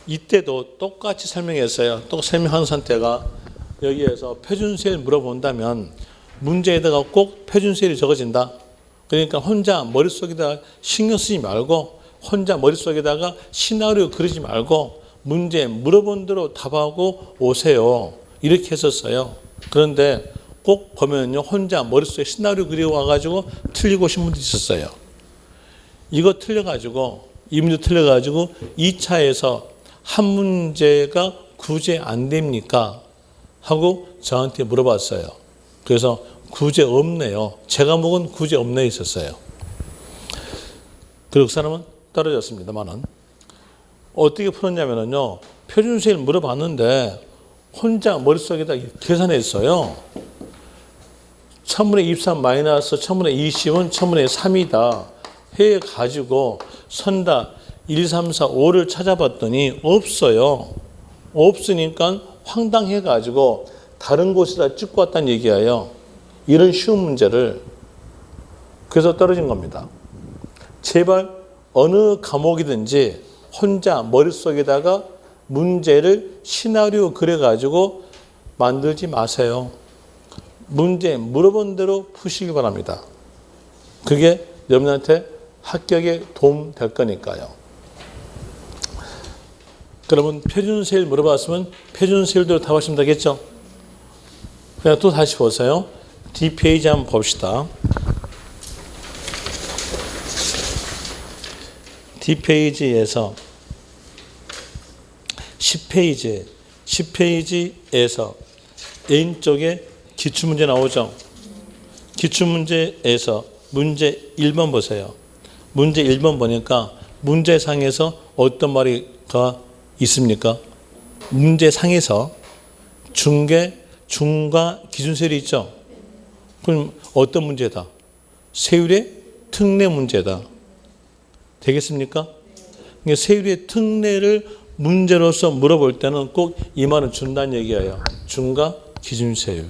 이때도 똑같이 설명했어요. 또 설명하는 상태가 여기에서 표준세율 물어본다면 문제에다가 꼭 표준세율이 적어진다. 그러니까 혼자 머릿속에다가 신경 쓰지 말고 혼자 머릿속에다가 시나리오 그리지 말고 문제 물어본 대로 답하고 오세요. 이렇게 했었어요. 그런데 꼭 보면요. 혼자 머릿속에 시나리오 그려와가지고 틀리고 오신 분도 있었어요. 이거 틀려가지고 이 문제 틀려가지고 2차에서 한 문제가 구제 안 됩니까? 하고 저한테 물어봤어요. 그래서 구제 없네요. 제 과목은 구제 없네 있었어요. 그리고 그 사람은 떨어졌습니다만은 어떻게 풀었냐면요. 표준세율 물어봤는데 혼자 머릿속에다 계산했어요. 1000분의 23 마이너스 1000분의 20은 1000분의 3이다. 해가지고 선다 1, 3, 4, 5를 찾아봤더니 없어요. 없으니까 황당해가지고 다른 곳에다 찍고 왔다는 얘기예요. 이런 쉬운 문제를. 그래서 떨어진 겁니다. 제발 어느 과목이든지 혼자 머릿속에다가 문제를 시나리오 그려가지고 만들지 마세요. 문제 물어본 대로 푸시기 바랍니다. 그게 여러분한테 합격에 도움 될 거니까요. 그러면 표준세율 물어봤으면 표준세율대로 답하시면 되겠죠? 그냥 또 다시 보세요. D페이지 한번 봅시다. 뒷페이지에서 10페이지에서 왼쪽에 기출문제 나오죠. 기출문제에서 문제 1번 보세요. 문제 1번 보니까 문제상에서 어떤 말이가 있습니까? 문제상에서 중과 기준세율이 있죠. 그럼 어떤 문제다? 세율의 특례 문제다. 되겠습니까? 세율의 특례를 문제로서 물어볼 때는 꼭 이 말은 준다는 얘기예요. 중과 기준세율.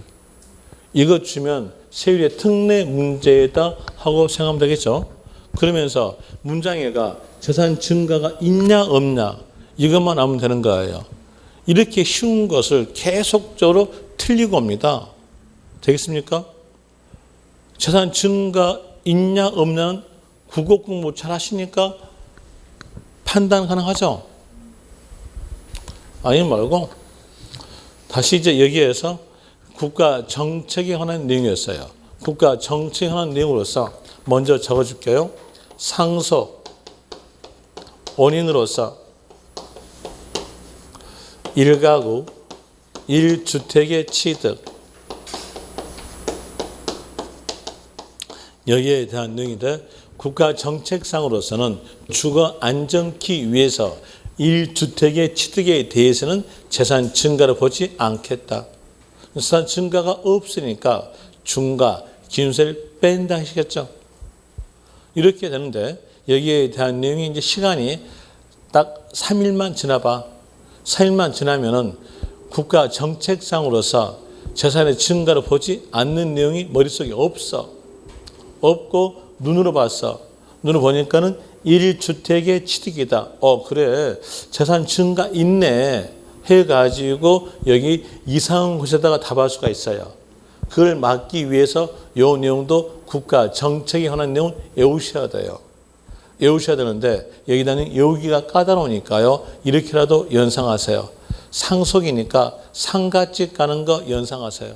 이거 주면 세율의 특례 문제다 하고 생각하면 되겠죠. 그러면서 문장에가 재산 증가가 있냐 없냐 이것만 하면 되는 거예요. 이렇게 쉬운 것을 계속적으로 틀리고 옵니다. 되겠습니까? 재산 증가 있냐 없냐는 국어 공부 잘 하시니까 판단 가능하죠? 아니 말고 다시 이제 여기에서 국가 정책에 관한 내용이었어요. 국가 정책에 관한 내용으로서 먼저 적어줄게요. 상속, 원인으로서 1가구, 1주택의 취득. 여기에 대한 내용인데 국가 정책상으로서는 주거 안정기 위해서 1주택의 취득에 대해서는 재산 증가를 보지 않겠다. 재산 증가가 없으니까 중과 기준세를 뺀다 하시겠죠. 이렇게 되는데 여기에 대한 내용이 이제 시간이 딱 3일만 지나봐. 4일만 지나면은 국가 정책상으로서 재산의 증가를 보지 않는 내용이 머릿속에 없어. 없고 눈으로 봤어. 눈으로 보니까는 1주택의 취득이다. 그래. 재산 증가 있네. 해가지고 여기 이상한 곳에다가 답할 수가 있어요. 그걸 막기 위해서 이 내용도 국가 정책에 관한 내용 외우셔야 돼요. 외우셔야 되는데 여기다는 외우기가 까다로우니까요. 이렇게라도 연상하세요. 상속이니까 상가집 가는 거 연상하세요.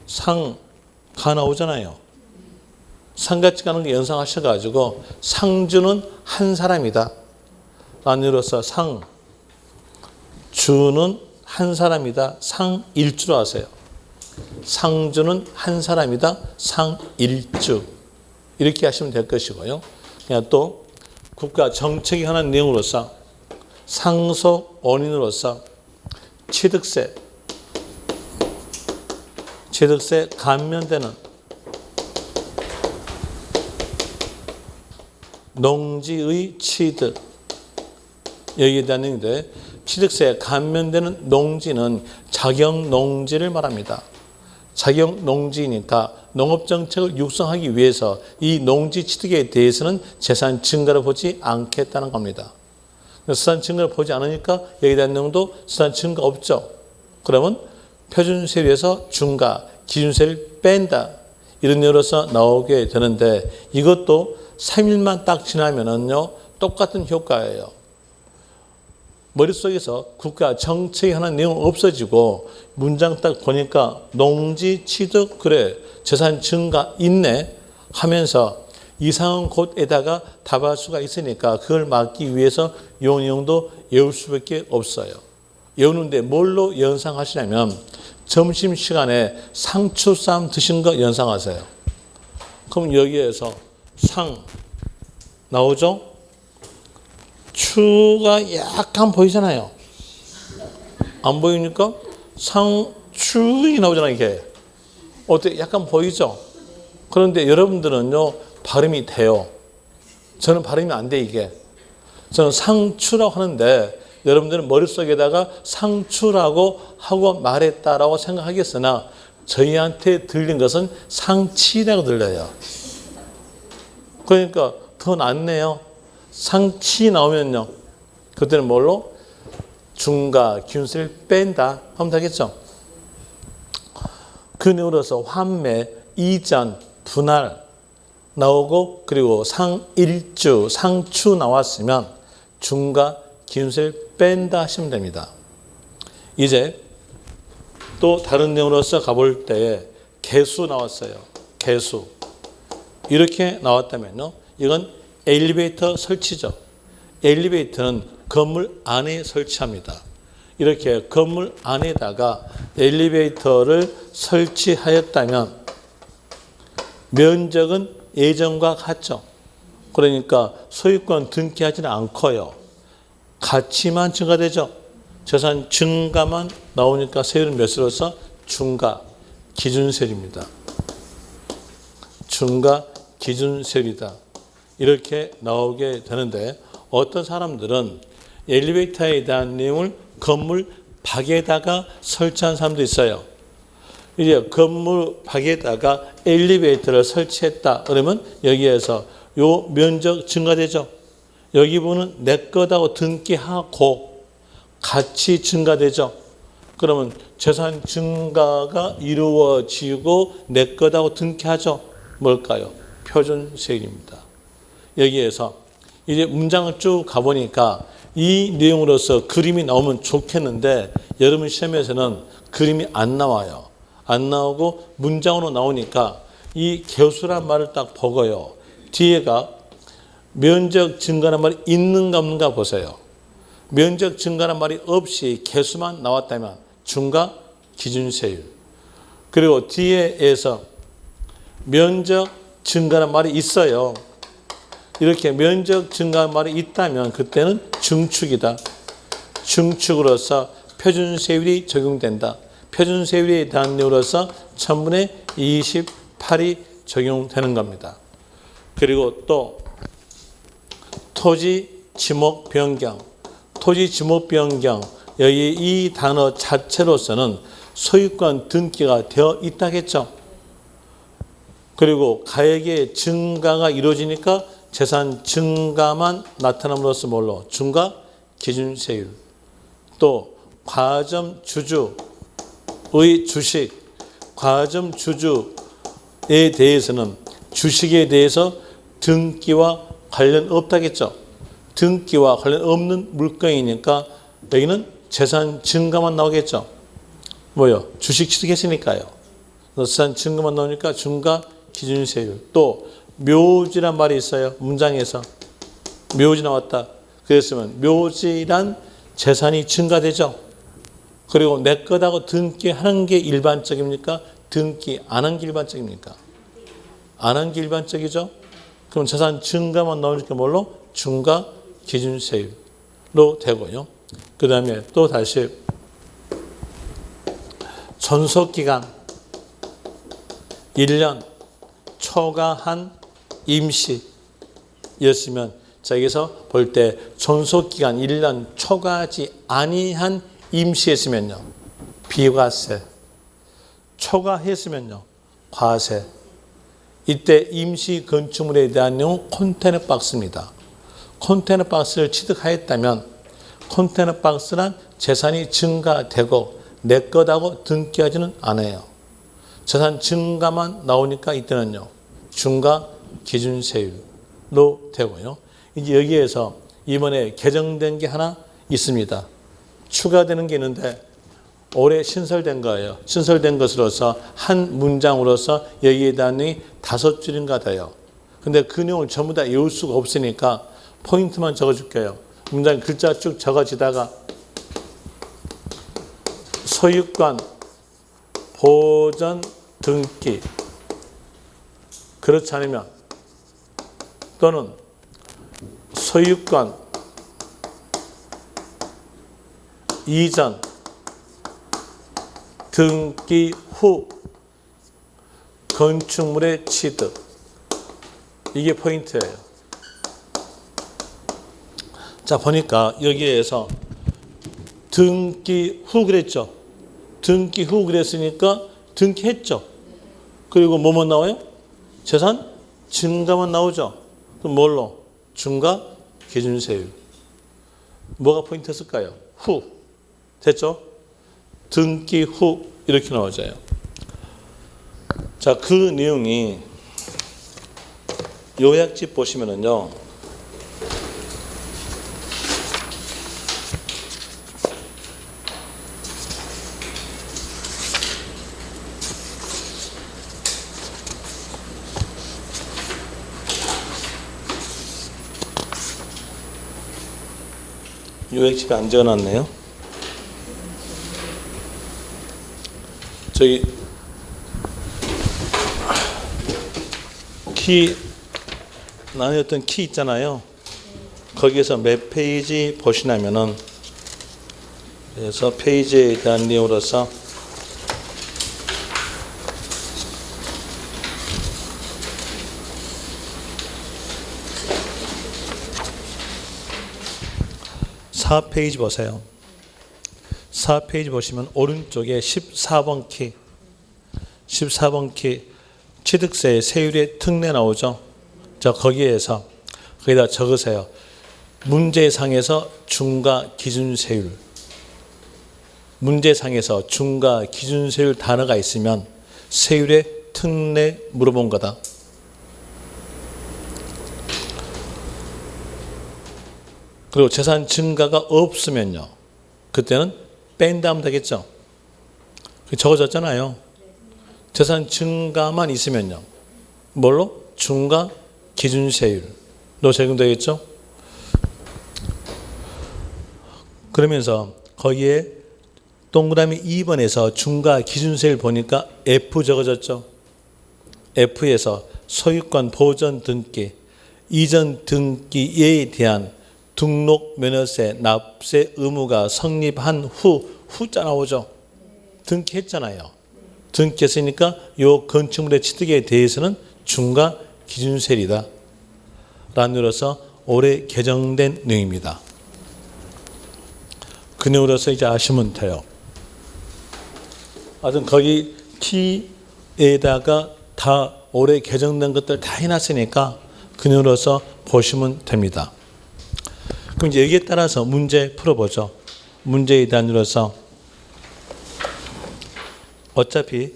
상가 나오잖아요. 상가집 가는 거 연상하셔가지고 상주는 한 사람이다. 라는으로서 상주는 한 사람이다. 상일주로 하세요. 상주는 한 사람이다. 상일주. 이렇게 하시면 될 것이고요. 그냥 또 국가 정책에 관한 내용으로서 상속 원인으로서 취득세 감면되는 농지의 취득. 여기에 대한 내용인데 취득세 감면되는 농지는 자격농지를 말합니다. 자격농지니까 농업정책을 육성하기 위해서 이 농지 취득에 대해서는 재산 증가를 보지 않겠다는 겁니다. 재산 증가를 보지 않으니까 여기에 대한 내용도 재산 증가 없죠. 그러면 표준세율에서 중과 기준세를 뺀다. 이런 내용으로서 나오게 되는데 이것도 3일만 딱 지나면은요 똑같은 효과예요. 머릿속에서 국가 정책에 관한 내용 없어지고 문장 딱 보니까 농지 취득 그래 재산 증가 있네 하면서 이상한 곳에다가 답할 수가 있으니까 그걸 막기 위해서 이 내용도 외울 수밖에 없어요. 외우는데 뭘로 연상하시냐면 점심시간에 상추쌈 드신 거 연상하세요. 그럼 여기에서 상 나오죠? 추가 약간 보이잖아요. 안 보이니까 상추이 나오잖아요. 이게 어때? 약간 보이죠? 그런데 여러분들은요 발음이 돼요. 저는 발음이 안 돼. 이게 저는 상추라고 하는데 여러분들은 머릿속에다가 상추라고 하고 말했다라고 생각하겠으나 저희한테 들린 것은 상치라고 들려요. 그러니까 더 낫네요. 상치 나오면요. 그때는 뭘로? 중과 기준세를 뺀다 하면 되겠죠. 그 내용으로서 환매, 이전, 분할 나오고 그리고 상일주, 상추 나왔으면 중과 기준세를 뺀다 하시면 됩니다. 이제 또 다른 내용으로서 가볼 때에 개수 나왔어요. 개수. 이렇게 나왔다면요. 이건 엘리베이터 설치죠. 엘리베이터는 건물 안에 설치합니다. 이렇게 건물 안에다가 엘리베이터를 설치하였다면 면적은 예전과 같죠. 그러니까 소유권 등기하지는 않고요. 가치만 증가되죠. 재산 증가만 나오니까 세율은 몇으로서? 중과 기준세율입니다. 중과 기준세율이다. 이렇게 나오게 되는데 어떤 사람들은 엘리베이터에 대한 내용을 건물 밖에다가 설치한 사람도 있어요. 이제 건물 밖에다가 엘리베이터를 설치했다. 그러면 여기에서 요 면적 증가되죠. 여기 부분은 내 거다고 등기하고 가치 증가되죠. 그러면 재산 증가가 이루어지고 내 거다고 등기하죠. 뭘까요? 표준세율입니다. 여기에서 이제 문장을 쭉 가보니까 이 내용으로서 그림이 나오면 좋겠는데 여러분 시험에서는 그림이 안 나와요. 안 나오고 문장으로 나오니까 이 개수란 말을 딱 보고요. 뒤에가 면적 증가란 말이 있는가 없는가 보세요. 면적 증가란 말이 없이 개수만 나왔다면 중과 기준세율. 그리고 뒤에에서 면적 증가란 말이 있어요. 이렇게 면적 증가한 말이 있다면 그때는 중축이다. 중축으로서 표준세율이 적용된다. 표준세율에 대한 내용으로서 1000분의 28이 적용되는 겁니다. 그리고 또 토지 지목 변경. 토지 지목 변경. 여기 이 단어 자체로서는 소유권 등기가 되어 있다겠죠. 그리고 가액의 증가가 이루어지니까 재산 증가만 나타남으로써 뭘로? 중과 기준세율. 또 과점 주주의 주식, 과점 주주에 대해서는 주식에 대해서 등기와 관련 없다겠죠. 등기와 관련 없는 물건이니까 여기는 재산 증가만 나오겠죠. 뭐요? 주식 취득했으니까요. 재산 증가만 나오니까 중과 기준세율. 또 묘지란 말이 있어요. 문장에서 묘지 나왔다. 그랬으면 묘지란 재산이 증가되죠. 그리고 내 거다고 등기하는 게 일반적입니까? 등기 안 한 게 일반적입니까? 안 한 게 일반적이죠. 그럼 재산 증가만 나오니까 뭘로? 중과 기준세율로 되고요. 그 다음에 또 다시 존속기간 1년 초과한 임시였으면 자 여기서 볼 때 존속기간 1년 초과하지 아니한 임시했으면요. 비과세. 초과했으면요. 과세. 이때 임시 건축물에 대한 내용은 컨테이너 박스입니다. 컨테이너 박스를 취득하였다면 컨테이너 박스란 재산이 증가되고 내 거다고 등기하지는 않아요. 재산 증가만 나오니까 이때는요. 중과 기준세율로 되고요. 이제 여기에서 이번에 개정된 게 하나 있습니다. 추가되는 게 있는데 올해 신설된 거예요. 신설된 것으로서 한 문장으로서 여기에 대한 내용이 5줄인가 돼요. 근데 그 내용을 전부 다 외울 수가 없으니까 포인트만 적어줄게요. 문장 글자 쭉 적어지다가 소유권 보전 등기 그렇지 않으면 또는 소유권 이전 등기 후 건축물의 취득 이게 포인트예요. 자 보니까 여기에서 등기 후 그랬죠. 등기 후 그랬으니까 등기했죠. 그리고 뭐만 나와요? 재산 증가만 나오죠. 그럼 뭘로? 중과 기준세율. 뭐가 포인트였을까요? 후. 됐죠? 등기 후 이렇게 나와져요. 자, 그 내용이 요약집 보시면은요. 요약집에 안 적어놨네요. 저기 키 나뉘었던 키 있잖아요. 거기에서 몇 페이지 보시냐면은 그래서 페이지에 대한 내용으로서 사 페이지 보세요. 4페이지 보시면 오른쪽에 14번 키 14번 키 취득세의 세율의 특례 나오죠. 자, 거기에서 거기다 적으세요. 문제상에서 중과 기준세율, 문제상에서 중과 기준세율 단어가 있으면 세율의 특례 물어본 거다. 그리고 재산 증가가 없으면요, 그때는 뺀다 하면 되겠죠. 적어졌잖아요. 재산 증가만 있으면요, 뭘로? 중과 기준세율로 적용되겠죠. 그러면서 거기에 동그라미 2번에서 중과 기준세율 보니까 F 적어졌죠. F에서 소유권 보전 등기, 이전 등기에 대한 등록 면허세 납세 의무가 성립한 후자 나오죠. 등기했잖아요. 등기했으니까 요 건축물의 취득에 대해서는 중과 기준세율이다 라는 으로서 올해 개정된 내용입니다. 그 내용으로서 이제 아시면 돼요. 하여튼 거기 키에다가 다 올해 개정된 것들 다 해놨으니까 그 내용으로서 보시면 됩니다. 그럼 이제 여기에 따라서 문제 풀어보죠. 문제에 대한 으로서 어차피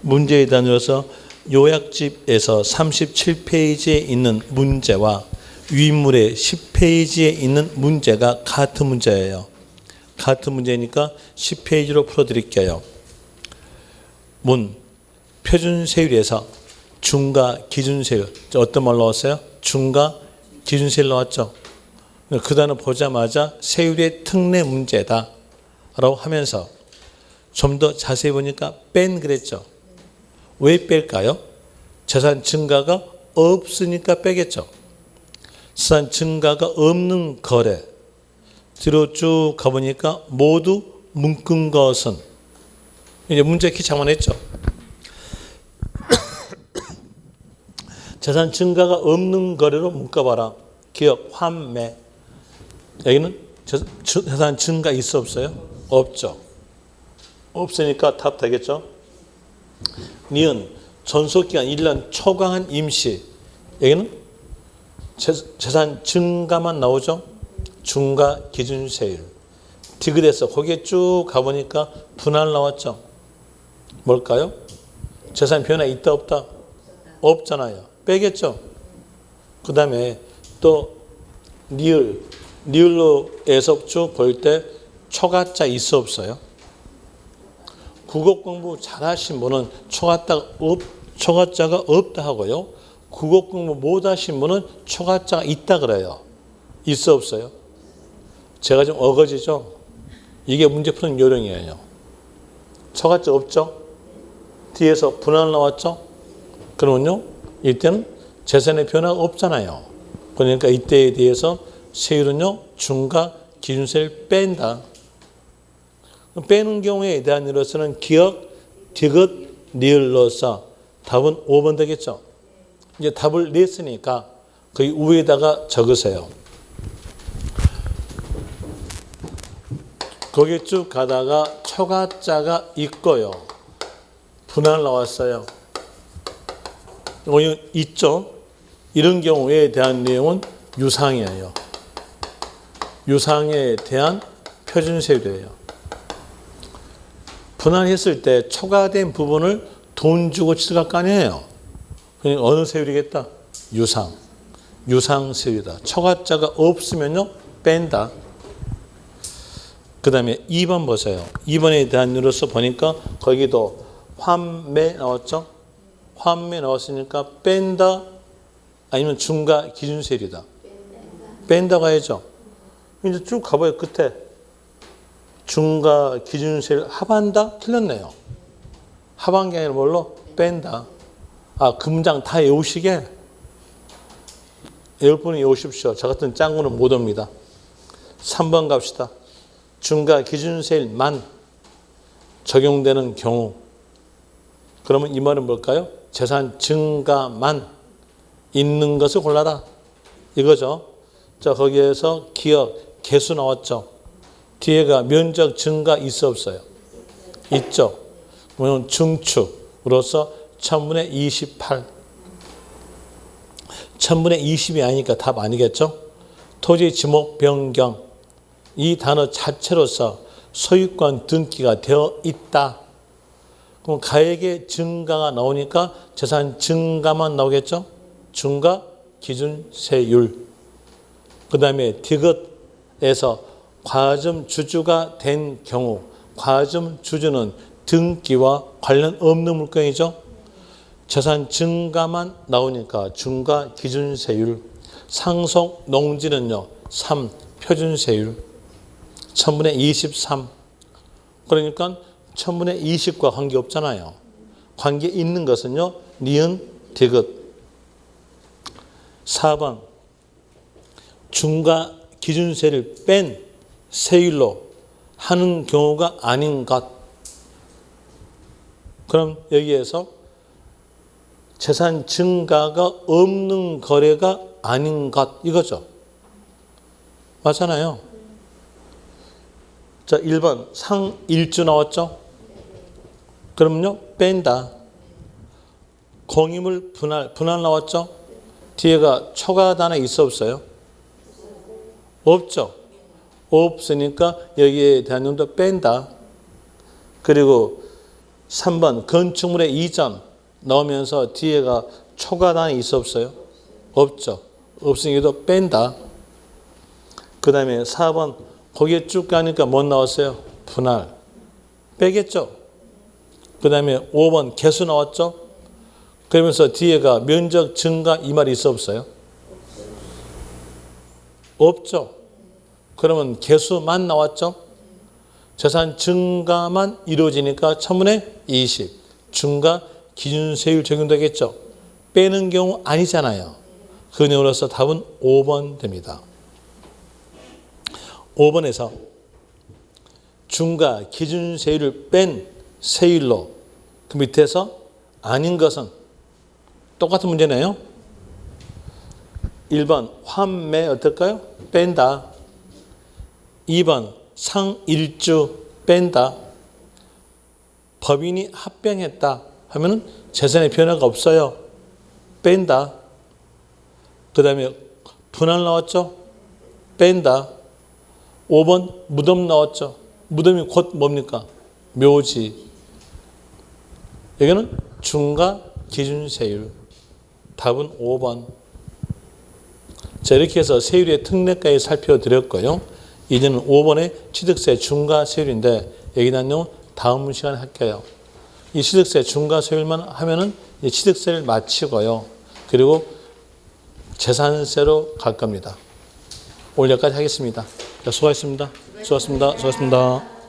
문제에 대한 으로서 요약집에서 37페이지에 있는 문제와 위인물의 10페이지에 있는 문제가 같은 문제예요. 같은 문제니까 10페이지로 풀어드릴게요. 표준세율에서 중과 기준세율, 어떤 말 나왔어요? 중과 기준세율 나왔죠. 그 단어 보자마자 세율의 특례 문제다 라고 하면서 좀 더 자세히 보니까 뺀 그랬죠. 왜 뺄까요? 재산 증가가 없으니까 빼겠죠. 재산 증가가 없는 거래 뒤로 쭉 가보니까 모두 묶은 것은, 이제 문제 키 장만했죠. 재산 증가가 없는 거래로 묶어봐라. 기억, 환매. 여기는 재산 증가 있어 없어요? 없죠. 없으니까 답 되겠죠. 니은, 존속기간 1년 초과한 임시. 여기는 재산 증가만 나오죠. 중과 기준세율. 디귿에서 거기에 쭉 가보니까 분할 나왔죠. 뭘까요? 재산 변화 있다 없다? 없잖아요. 빼겠죠. 그 다음에 또 리을로에서 쭉 볼 때 초가자 있어 없어요? 국어 공부 잘하신 분은 초가자가 없다 하고요. 국어 공부 못하신 분은 초가자가 있다 그래요. 있어 없어요? 제가 좀 어거지죠? 이게 문제 푸는 요령이에요. 초가자 없죠? 뒤에서 분할 나왔죠? 그러면요, 이때는 재산의 변화가 없잖아요. 그러니까 이때에 대해서 세율은요, 중과 기준세를 뺀다. 빼는 경우에 대한 일로서는 기억, 디귿, 리을로서 답은 5번 되겠죠. 이제 답을 냈으니까 그 위에다가 적으세요. 거기 쭉 가다가 초가자가 있고요. 분할 나왔어요. 있죠. 이런 경우에 대한 내용은 유상이에요. 유상에 대한 표준세율이에요. 분할했을 때 초과된 부분을 돈 주고 취득할 거 아니에요. 그러니까 어느 세율이겠다? 유상. 유상세율이다. 초과자가 없으면요, 뺀다. 그 다음에 2번 보세요. 2번에 대한 으로서 보니까 거기도 환매 나왔죠? 환매 나왔으니까 뺀다 아니면 중과 기준세율이다. 뺀다고 해야죠. 이제 쭉 가봐요. 끝에 중과 기준세율 합한다? 틀렸네요. 합한 게 아니라 뭘로? 뺀다. 아, 금장 다 외우시게? 외울 분은 외우십시오. 저 같은 짱구는 못 옵니다. 3번 갑시다. 중과 기준세율만 적용되는 경우. 그러면 이 말은 뭘까요? 재산 증가만 있는 것을 골라라. 이거죠. 자, 거기에서 기억, 개수 나왔죠. 뒤에가 면적 증가 있어 없어요? 있죠. 그러면 중축으로서 1000분의 28. 1000분의 20이 아니니까 답 아니겠죠? 토지 지목 변경. 이 단어 자체로서 소유권 등기가 되어 있다. 그럼 가액의 증가가 나오니까 재산 증가만 나오겠죠? 중과 기준세율. 그 다음에 디귿에서 과점 주주가 된 경우, 과점 주주는 등기와 관련 없는 물건이죠. 재산 증가만 나오니까 중과 기준세율. 상속 농지는요, 3 표준세율. 1000분의 23. 그러니까 1000분의 20과 관계 없잖아요. 관계 있는 것은요, 니은, 디귿. 4번. 중과 기준세를 뺀 세율로 하는 경우가 아닌 것. 그럼 여기에서 재산 증가가 없는 거래가 아닌 것 이거죠. 맞잖아요. 자, 1번 상일주 나왔죠. 그럼요, 뺀다. 공임을 분할 나왔죠. 뒤에가 초과단에 있어 없어요? 없죠. 없으니까 여기에 대한 용도 뺀다. 그리고 3번 건축물의 이전 넣으면서 뒤에가 초과단이 있어 없어요? 없죠. 없으니까 뺀다. 그 다음에 4번 거기에 쭉 가니까 뭐 나왔어요? 분할. 빼겠죠. 그 다음에 5번 개수 나왔죠. 그러면서 뒤에가 면적 증가 이 말이 있어 없어요? 없죠. 그러면 개수만 나왔죠. 재산 증가만 이루어지니까 1000분의 20. 중과 기준세율 적용되겠죠. 빼는 경우 아니잖아요. 그 내용으로서 답은 5번 됩니다. 5번에서 중과 기준세율을 뺀 세율로 그 밑에서 아닌 것은 똑같은 문제네요. 1번 환매 어떨까요? 뺀다. 2번 상일주 뺀다. 법인이 합병했다 하면 재산의 변화가 없어요. 뺀다. 그 다음에 분할 나왔죠? 뺀다. 5번 무덤 나왔죠? 무덤이 곧 뭡니까? 묘지. 여기는 중과 기준세율. 답은 5번. 자, 이렇게 해서 세율의 특례까지 살펴드렸고요. 이제는 5번의 취득세 중과 세율인데 여기 대한 내용 다음 시간에 할게요. 이 취득세 중과 세율만 하면은 취득세를 마치고요. 그리고 재산세로 갈 겁니다. 오늘 여기까지 하겠습니다. 자, 수고하셨습니다. 수고하셨습니다. 수고하셨습니다.